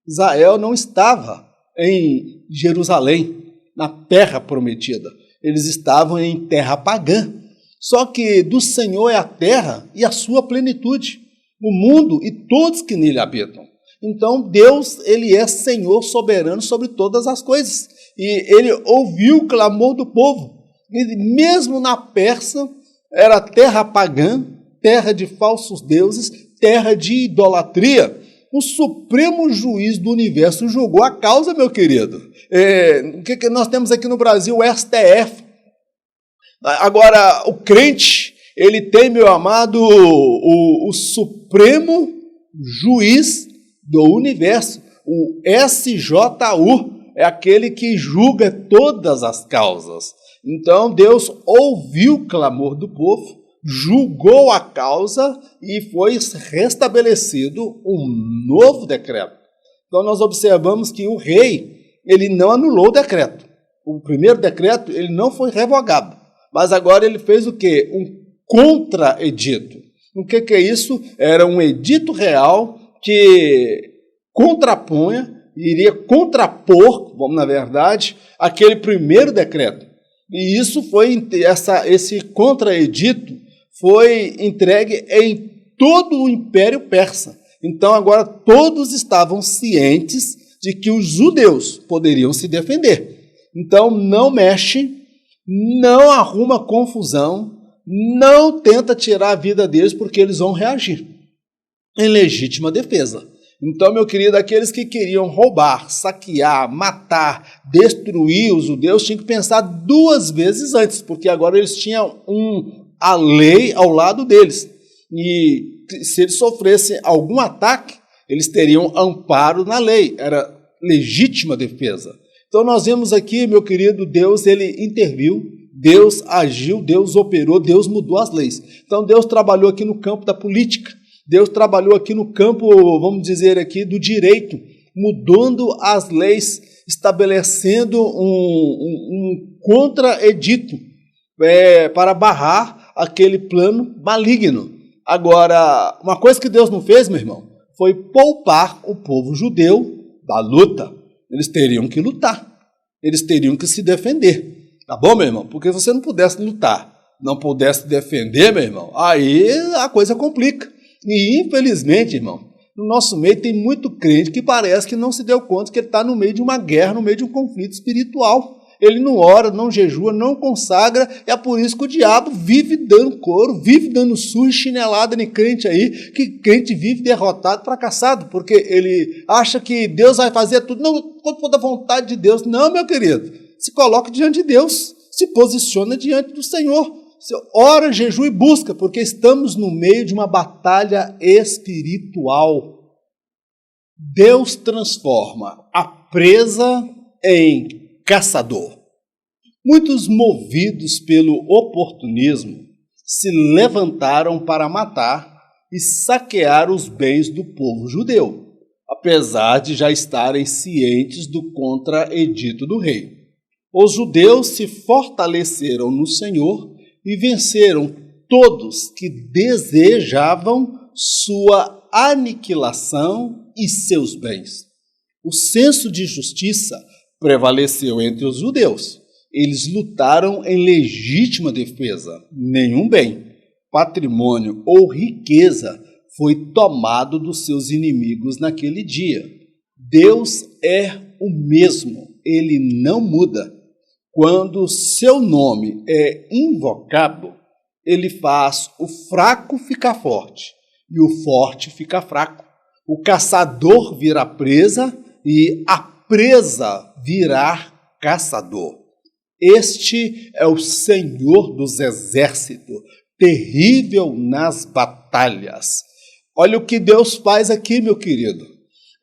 Israel não estava em Jerusalém, na terra prometida. Eles estavam em terra pagã. Só que do Senhor é a terra e a sua plenitude, o mundo e todos que nele habitam. Então, Deus, ele é Senhor soberano sobre todas as coisas. E ele ouviu o clamor do povo. E mesmo na Pérsia, era terra pagã, terra de falsos deuses, terra de idolatria. O Supremo Juiz do Universo julgou a causa, meu querido. O que nós temos aqui no Brasil? O STF. Agora, o crente, ele tem, meu amado, o Supremo Juiz do Universo, o SJU, é aquele que julga todas as causas. Então, Deus ouviu o clamor do povo, julgou a causa e foi restabelecido um novo decreto. Então, nós observamos que o rei, ele não anulou o decreto. O primeiro decreto, ele não foi revogado. Mas agora ele fez o quê? Um contra-edito. O que é isso? Era um edito real que iria contrapor, na verdade, aquele primeiro decreto. E isso foi, esse contra-edito foi entregue em todo o Império Persa. Então agora todos estavam cientes de que os judeus poderiam se defender. Então não mexe, não arruma confusão, não tenta tirar a vida deles, porque eles vão reagir em legítima defesa. Então, meu querido, aqueles que queriam roubar, saquear, matar, destruir os judeus, tinham que pensar duas vezes antes, porque agora eles tinham a lei ao lado deles. E se eles sofressem algum ataque, eles teriam amparo na lei, era legítima defesa. Então, nós vemos aqui, meu querido, Deus, ele interviu, Deus agiu, Deus operou, Deus mudou as leis. Então, Deus trabalhou aqui no campo da política, Deus trabalhou aqui no campo, vamos dizer aqui, do direito, mudando as leis, estabelecendo um contra-edito para barrar aquele plano maligno. Agora, uma coisa que Deus não fez, meu irmão, foi poupar o povo judeu da luta. Eles teriam que lutar, eles teriam que se defender. Tá bom, meu irmão? Porque se você não pudesse lutar, não pudesse defender, meu irmão, aí a coisa complica. E, infelizmente, irmão, no nosso meio tem muito crente que parece que não se deu conta que ele está no meio de uma guerra, no meio de um conflito espiritual. Ele não ora, não jejua, não consagra, é por isso que o diabo vive dando couro, vive dando surra e chinelada em crente aí, que crente vive derrotado, fracassado, porque ele acha que Deus vai fazer tudo. Não, quando for da vontade de Deus. Não, meu querido, se coloque diante de Deus, se posiciona diante do Senhor. Ora, jejua e busca, porque estamos no meio de uma batalha espiritual. Deus transforma a presa em caçador. Muitos, movidos pelo oportunismo, se levantaram para matar e saquear os bens do povo judeu, apesar de já estarem cientes do contra-edito do rei. Os judeus se fortaleceram no Senhor e venceram todos que desejavam sua aniquilação e seus bens. O senso de justiça prevaleceu entre os judeus, Eles lutaram em legítima defesa. Nenhum bem, patrimônio ou riqueza foi tomado dos seus inimigos naquele dia. Deus é o mesmo, ele não muda. Quando seu nome é invocado, ele faz o fraco ficar forte e o forte ficar fraco. O caçador vira presa e a presa virar caçador. Este é o Senhor dos exércitos, terrível nas batalhas. Olha o que Deus faz aqui, meu querido.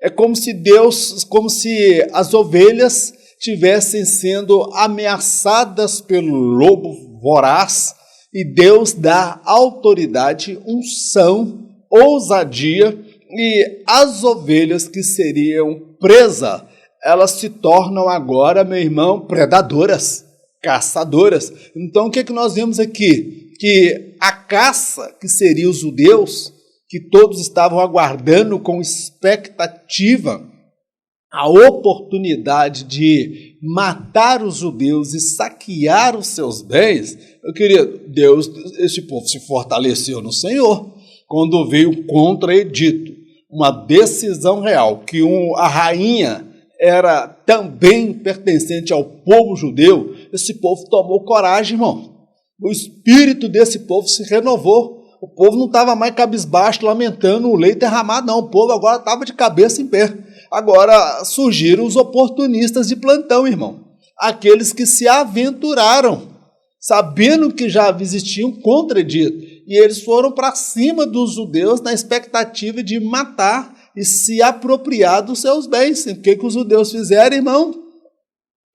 É como se as ovelhas estivessem sendo ameaçadas pelo lobo voraz e Deus dá autoridade, unção, ousadia e as ovelhas que seriam presas, elas se tornam agora, meu irmão, predadoras, caçadoras. Então o que nós vemos aqui? Que a caça, que seria os judeus, que todos estavam aguardando com expectativa a oportunidade de matar os judeus e saquear os seus bens, meu querido, esse povo se fortaleceu no Senhor, quando veio contra Edito, uma decisão real, que a rainha era também pertencente ao povo judeu, esse povo tomou coragem, irmão. O espírito desse povo se renovou. O povo não estava mais cabisbaixo, lamentando o leite derramado, não. O povo agora estava de cabeça em pé. Agora surgiram os oportunistas de plantão, irmão. Aqueles que se aventuraram, sabendo que já existiam contra Edito. E eles foram para cima dos judeus na expectativa de matar e se apropriar dos seus bens. O que os judeus fizeram, irmão?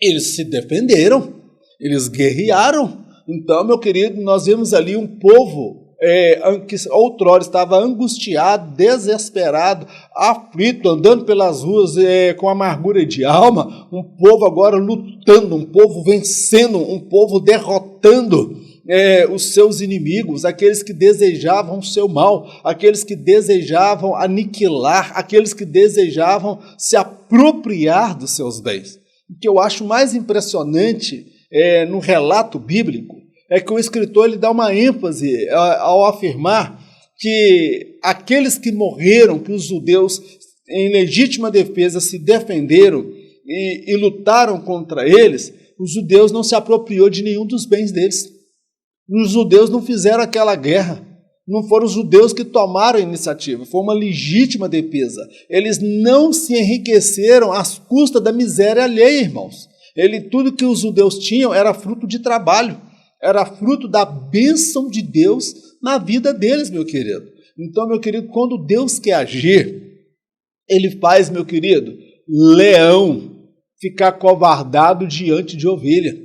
Eles se defenderam, eles guerrearam. Então, meu querido, nós vemos ali um povo que outrora estava angustiado, desesperado, aflito, andando pelas ruas com amargura de alma, um povo agora lutando, um povo vencendo, um povo derrotando os seus inimigos, aqueles que desejavam o seu mal, aqueles que desejavam aniquilar, aqueles que desejavam se apropriar dos seus bens. O que eu acho mais impressionante no relato bíblico é que o escritor ele dá uma ênfase ao afirmar que aqueles que morreram, que os judeus em legítima defesa se defenderam e lutaram contra eles, os judeus não se apropriou de nenhum dos bens deles. Os judeus não fizeram aquela guerra, não foram os judeus que tomaram a iniciativa, foi uma legítima defesa. Eles não se enriqueceram às custas da miséria alheia, irmãos. Tudo que os judeus tinham era fruto de trabalho, era fruto da bênção de Deus na vida deles, meu querido. Então, meu querido, quando Deus quer agir, ele faz, meu querido, leão ficar covardado diante de ovelha.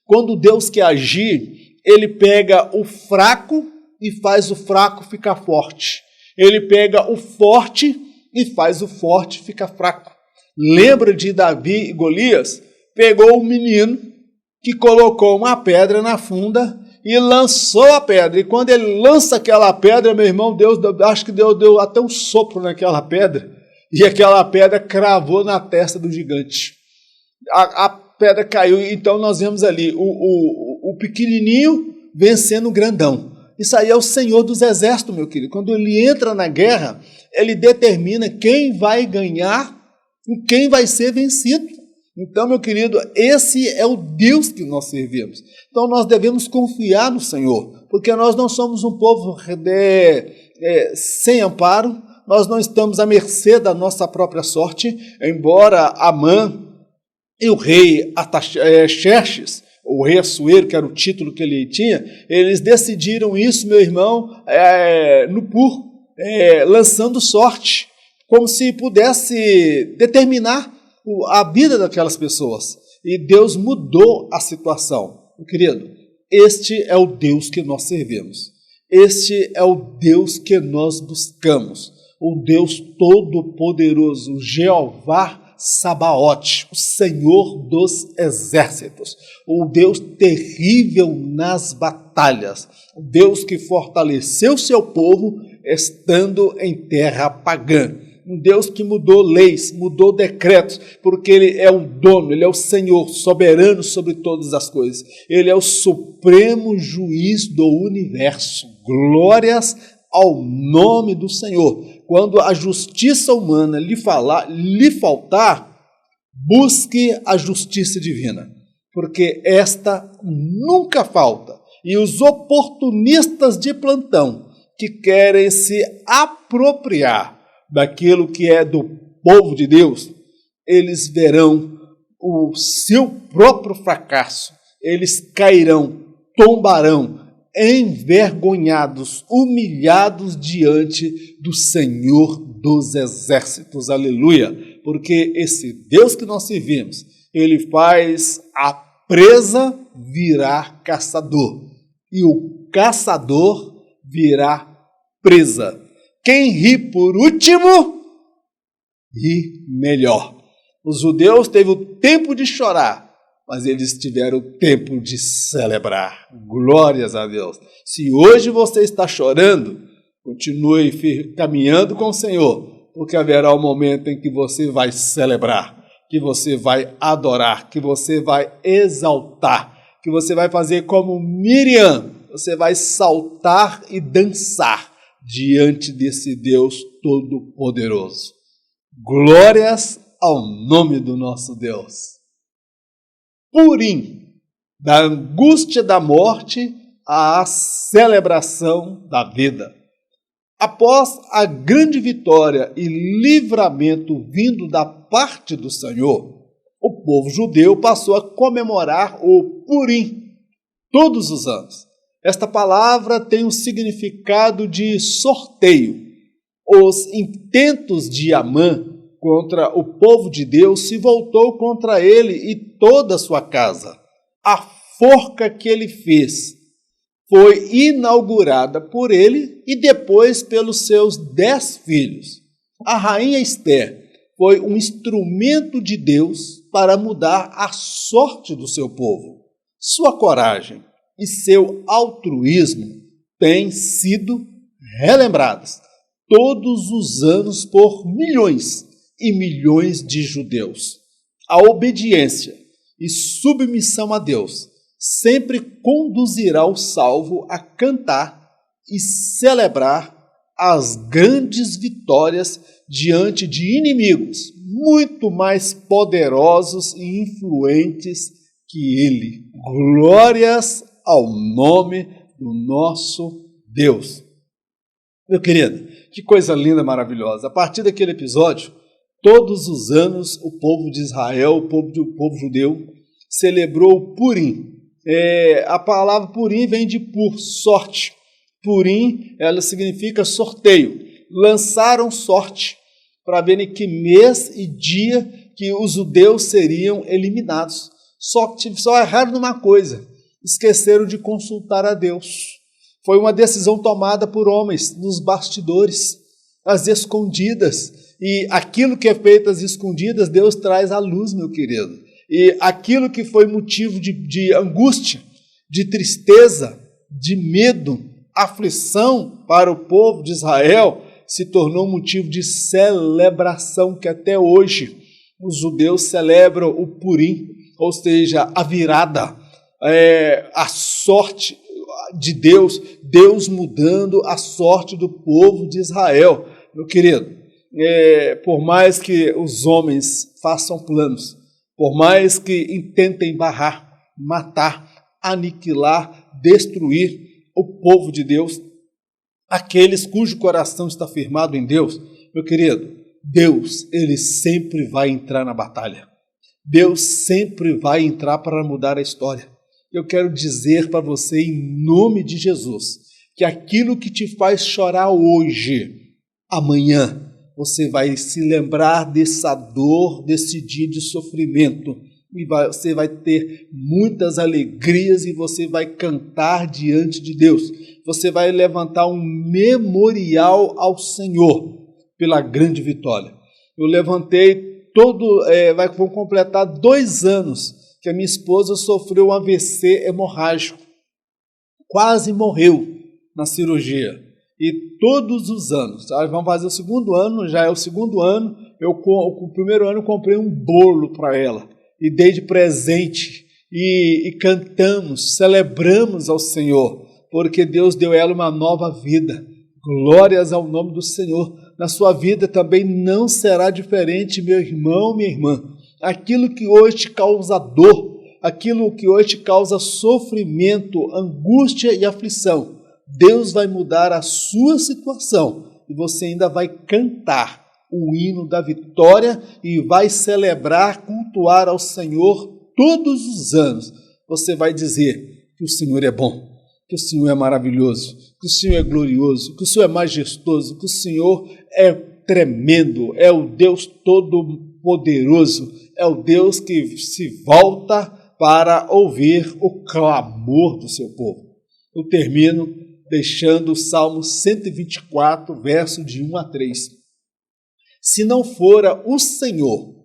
Quando Deus quer agir, ele pega o fraco e faz o fraco ficar forte. Ele pega o forte e faz o forte ficar fraco. Lembra de Davi e Golias? Pegou o menino que colocou uma pedra na funda e lançou a pedra. E quando ele lança aquela pedra, meu irmão, acho que Deus deu até um sopro naquela pedra, e aquela pedra cravou na testa do gigante. A pedra caiu, então nós vemos ali o pequenininho vencendo o grandão. Isso aí é o Senhor dos exércitos, meu querido. Quando ele entra na guerra, ele determina quem vai ganhar e quem vai ser vencido. Então, meu querido, esse é o Deus que nós servimos. Então, nós devemos confiar no Senhor, porque nós não somos um povo sem amparo, nós não estamos à mercê da nossa própria sorte, embora Amã e o rei Xerxes, o rei Assuero, que era o título que ele tinha, eles decidiram isso, meu irmão, lançando sorte, como se pudesse determinar a vida daquelas pessoas. E Deus mudou a situação. Meu querido, este é o Deus que nós servimos. Este é o Deus que nós buscamos. O Deus Todo-Poderoso, Jeová Sabaote, o Senhor dos exércitos, o Deus terrível nas batalhas, o Deus que fortaleceu seu povo estando em terra pagã. um Deus que mudou leis, mudou decretos, porque Ele é o dono, Ele é o Senhor, soberano sobre todas as coisas. Ele é o supremo juiz do universo. Glórias ao nome do Senhor. Quando a justiça humana lhe faltar, busque a justiça divina, porque esta nunca falta. E os oportunistas de plantão que querem se apropriar daquilo que é do povo de Deus, eles verão o seu próprio fracasso, eles cairão, tombarão, envergonhados, humilhados diante do Senhor dos Exércitos, aleluia, porque esse Deus que nós servimos, Ele faz a presa virar caçador, e o caçador virar presa. Quem ri por último, ri melhor. Os judeus teve o tempo de chorar, mas eles tiveram o tempo de celebrar. Glórias a Deus. Se hoje você está chorando, continue caminhando com o Senhor, porque haverá um momento em que você vai celebrar, que você vai adorar, que você vai exaltar, que você vai fazer como Miriam, você vai saltar e dançar diante desse Deus Todo-Poderoso. Glórias ao nome do nosso Deus. Purim, da angústia da morte à celebração da vida. Após a grande vitória e livramento vindo da parte do Senhor, o povo judeu passou a comemorar o Purim todos os anos. Esta palavra tem um significado de sorteio. Os intentos de Amã contra o povo de Deus se voltou contra ele e toda a sua casa. A forca que ele fez foi inaugurada por ele e depois pelos seus 10 filhos. A rainha Esther foi um instrumento de Deus para mudar a sorte do seu povo. Sua coragem e seu altruísmo têm sido relembrados todos os anos por milhões e milhões de judeus. A obediência e submissão a Deus sempre conduzirá o salvo a cantar e celebrar as grandes vitórias diante de inimigos muito mais poderosos e influentes que ele. Glórias ao nome do nosso Deus. Meu querido, que coisa linda, maravilhosa. A partir daquele episódio, todos os anos o povo de Israel, o povo judeu, celebrou o Purim. A palavra Purim vem de pur, sorte. Purim, ela significa sorteio. Lançaram sorte para ver em que mês e dia que os judeus seriam eliminados. Só erraram numa coisa: esqueceram de consultar a Deus. Foi uma decisão tomada por homens nos bastidores, às escondidas. E aquilo que é feito às escondidas, Deus traz à luz, meu querido. E aquilo que foi motivo de angústia, de tristeza, de medo, aflição para o povo de Israel, se tornou motivo de celebração, que até hoje os judeus celebram o Purim, ou seja, a virada, a sorte de Deus, Deus mudando a sorte do povo de Israel. Meu querido, por mais que os homens façam planos, por mais que intentem barrar, matar, aniquilar, destruir o povo de Deus, aqueles cujo coração está firmado em Deus, meu querido, Deus, ele sempre vai entrar na batalha. Deus sempre vai entrar para mudar a história. Eu quero dizer para você, em nome de Jesus, que aquilo que te faz chorar hoje, amanhã, você vai se lembrar dessa dor, desse dia de sofrimento, e você vai ter muitas alegrias e você vai cantar diante de Deus. Você vai levantar um memorial ao Senhor pela grande vitória. Eu levantei vão completar 2 anos que a minha esposa sofreu um AVC hemorrágico. Quase morreu na cirurgia. E todos os anos, vamos fazer o segundo ano, já é o segundo ano, o primeiro ano eu comprei um bolo para ela e dei de presente e cantamos, celebramos ao Senhor, porque Deus deu a ela uma nova vida. Glórias ao nome do Senhor. Na sua vida também não será diferente, meu irmão, minha irmã. Aquilo que hoje te causa dor, aquilo que hoje te causa sofrimento, angústia e aflição, Deus vai mudar a sua situação e você ainda vai cantar o hino da vitória e vai celebrar, cultuar ao Senhor todos os anos. Você vai dizer que o Senhor é bom, que o Senhor é maravilhoso, que o Senhor é glorioso, que o Senhor é majestoso, que o Senhor é tremendo, é o Deus todo-poderoso, é o Deus que se volta para ouvir o clamor do seu povo. Eu termino deixando o Salmo 124, verso de 1 a 3. Se não fora o Senhor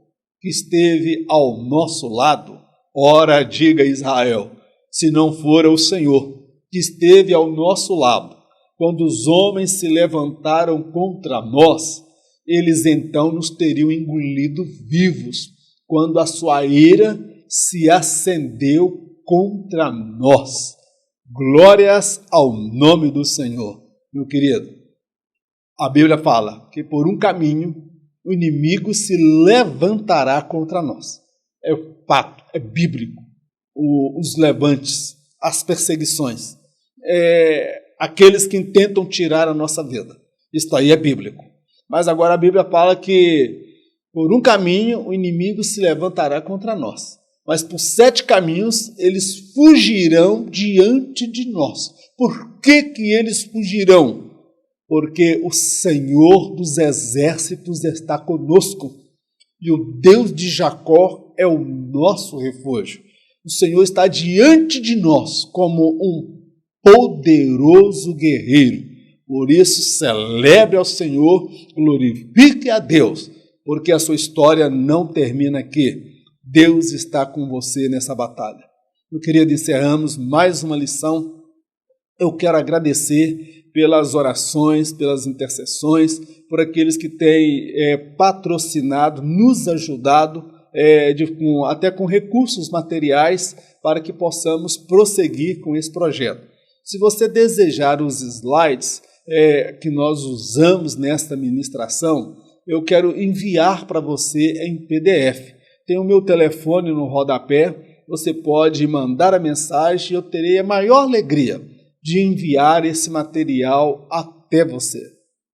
que esteve ao nosso lado, ora diga Israel, se não fora o Senhor que esteve ao nosso lado, quando os homens se levantaram contra nós, eles então nos teriam engolido vivos, quando a sua ira se acendeu contra nós. Glórias ao nome do Senhor. Meu querido, a Bíblia fala que por um caminho o inimigo se levantará contra nós. É fato, é bíblico. Os levantes, as perseguições, aqueles que tentam tirar a nossa vida. Isso aí é bíblico. Mas agora a Bíblia fala que por um caminho o inimigo se levantará contra nós. Mas por 7 caminhos eles fugirão diante de nós. Por que eles fugirão? Porque o Senhor dos exércitos está conosco e o Deus de Jacó é o nosso refúgio. O Senhor está diante de nós como um poderoso guerreiro. Por isso, celebre ao Senhor, glorifique a Deus, porque a sua história não termina aqui. Deus está com você nessa batalha. Meu querido, encerramos mais uma lição. Eu quero agradecer pelas orações, pelas intercessões, por aqueles que têm patrocinado, nos ajudado, até com recursos materiais, para que possamos prosseguir com esse projeto. Se você desejar os slides que nós usamos nesta ministração, eu quero enviar para você em PDF. Tem o meu telefone no rodapé, você pode mandar a mensagem e eu terei a maior alegria de enviar esse material até você.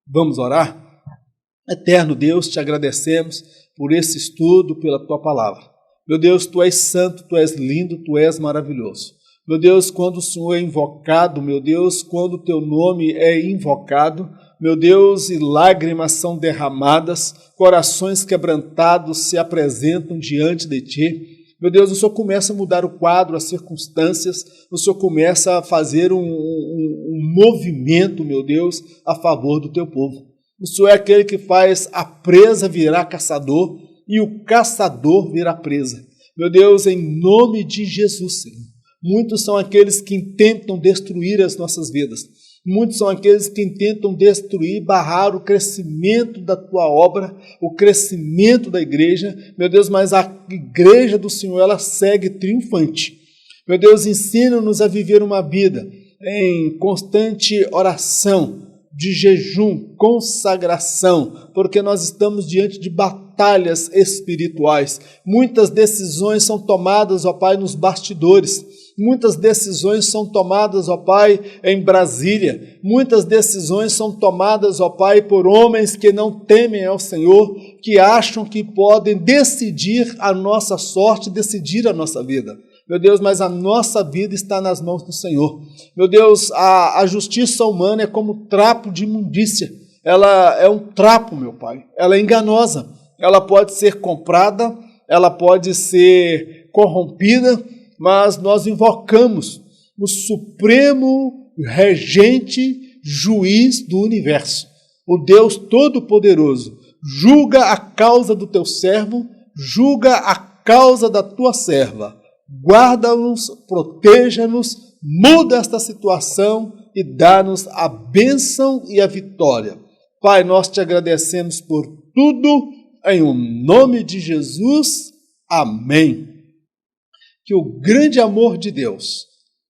Vamos orar? Eterno Deus, te agradecemos por esse estudo, pela tua palavra. Meu Deus, tu és santo, tu és lindo, tu és maravilhoso. Meu Deus, quando o Senhor é invocado, meu Deus, quando o teu nome é invocado, meu Deus, e lágrimas são derramadas, corações quebrantados se apresentam diante de ti. Meu Deus, o Senhor começa a mudar o quadro, as circunstâncias, o Senhor começa a fazer um movimento, meu Deus, a favor do teu povo. O Senhor é aquele que faz a presa virar caçador e o caçador virar presa. Meu Deus, em nome de Jesus, Senhor, muitos são aqueles que intentam destruir as nossas vidas. Muitos são aqueles que tentam destruir, barrar o crescimento da tua obra, o crescimento da igreja. Meu Deus, mas a igreja do Senhor, ela segue triunfante. Meu Deus, ensina-nos a viver uma vida em constante oração, de jejum, consagração, porque nós estamos diante de batalhas espirituais. Muitas decisões são tomadas, ó Pai, nos bastidores. Muitas decisões são tomadas, ó Pai, em Brasília. Muitas decisões são tomadas, ó Pai, por homens que não temem ao Senhor, que acham que podem decidir a nossa sorte, decidir a nossa vida. Meu Deus, mas a nossa vida está nas mãos do Senhor. Meu Deus, a justiça humana é como trapo de imundícia. Ela é um trapo, meu Pai. Ela é enganosa. Ela pode ser comprada, ela pode ser corrompida, mas nós invocamos o supremo regente, juiz do universo, o Deus Todo-Poderoso. Julga a causa do teu servo, julga a causa da tua serva. Guarda-nos, proteja-nos, muda esta situação e dá-nos a bênção e a vitória. Pai, nós te agradecemos por tudo, em o nome de Jesus. Amém. Que o grande amor de Deus,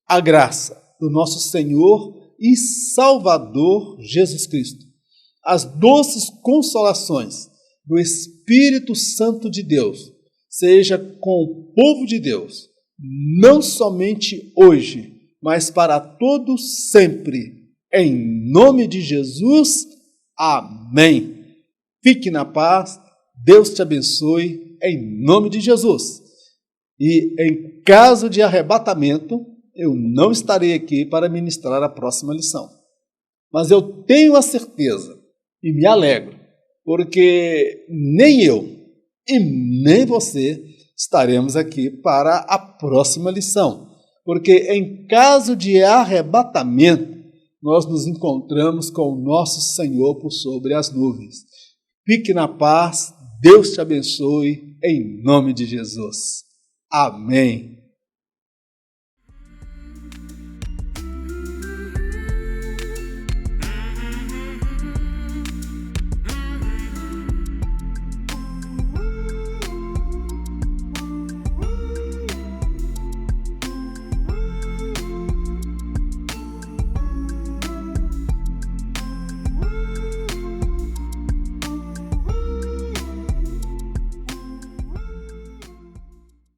a graça do nosso Senhor e Salvador Jesus Cristo, as doces consolações do Espírito Santo de Deus, seja com o povo de Deus, não somente hoje, mas para todos sempre. Em nome de Jesus, amém. Fique na paz, Deus te abençoe, em nome de Jesus. E em caso de arrebatamento, eu não estarei aqui para ministrar a próxima lição. Mas eu tenho a certeza e me alegro, porque nem eu e nem você estaremos aqui para a próxima lição. Porque em caso de arrebatamento, nós nos encontramos com o nosso Senhor por sobre as nuvens. Fique na paz, Deus te abençoe, em nome de Jesus. Amém.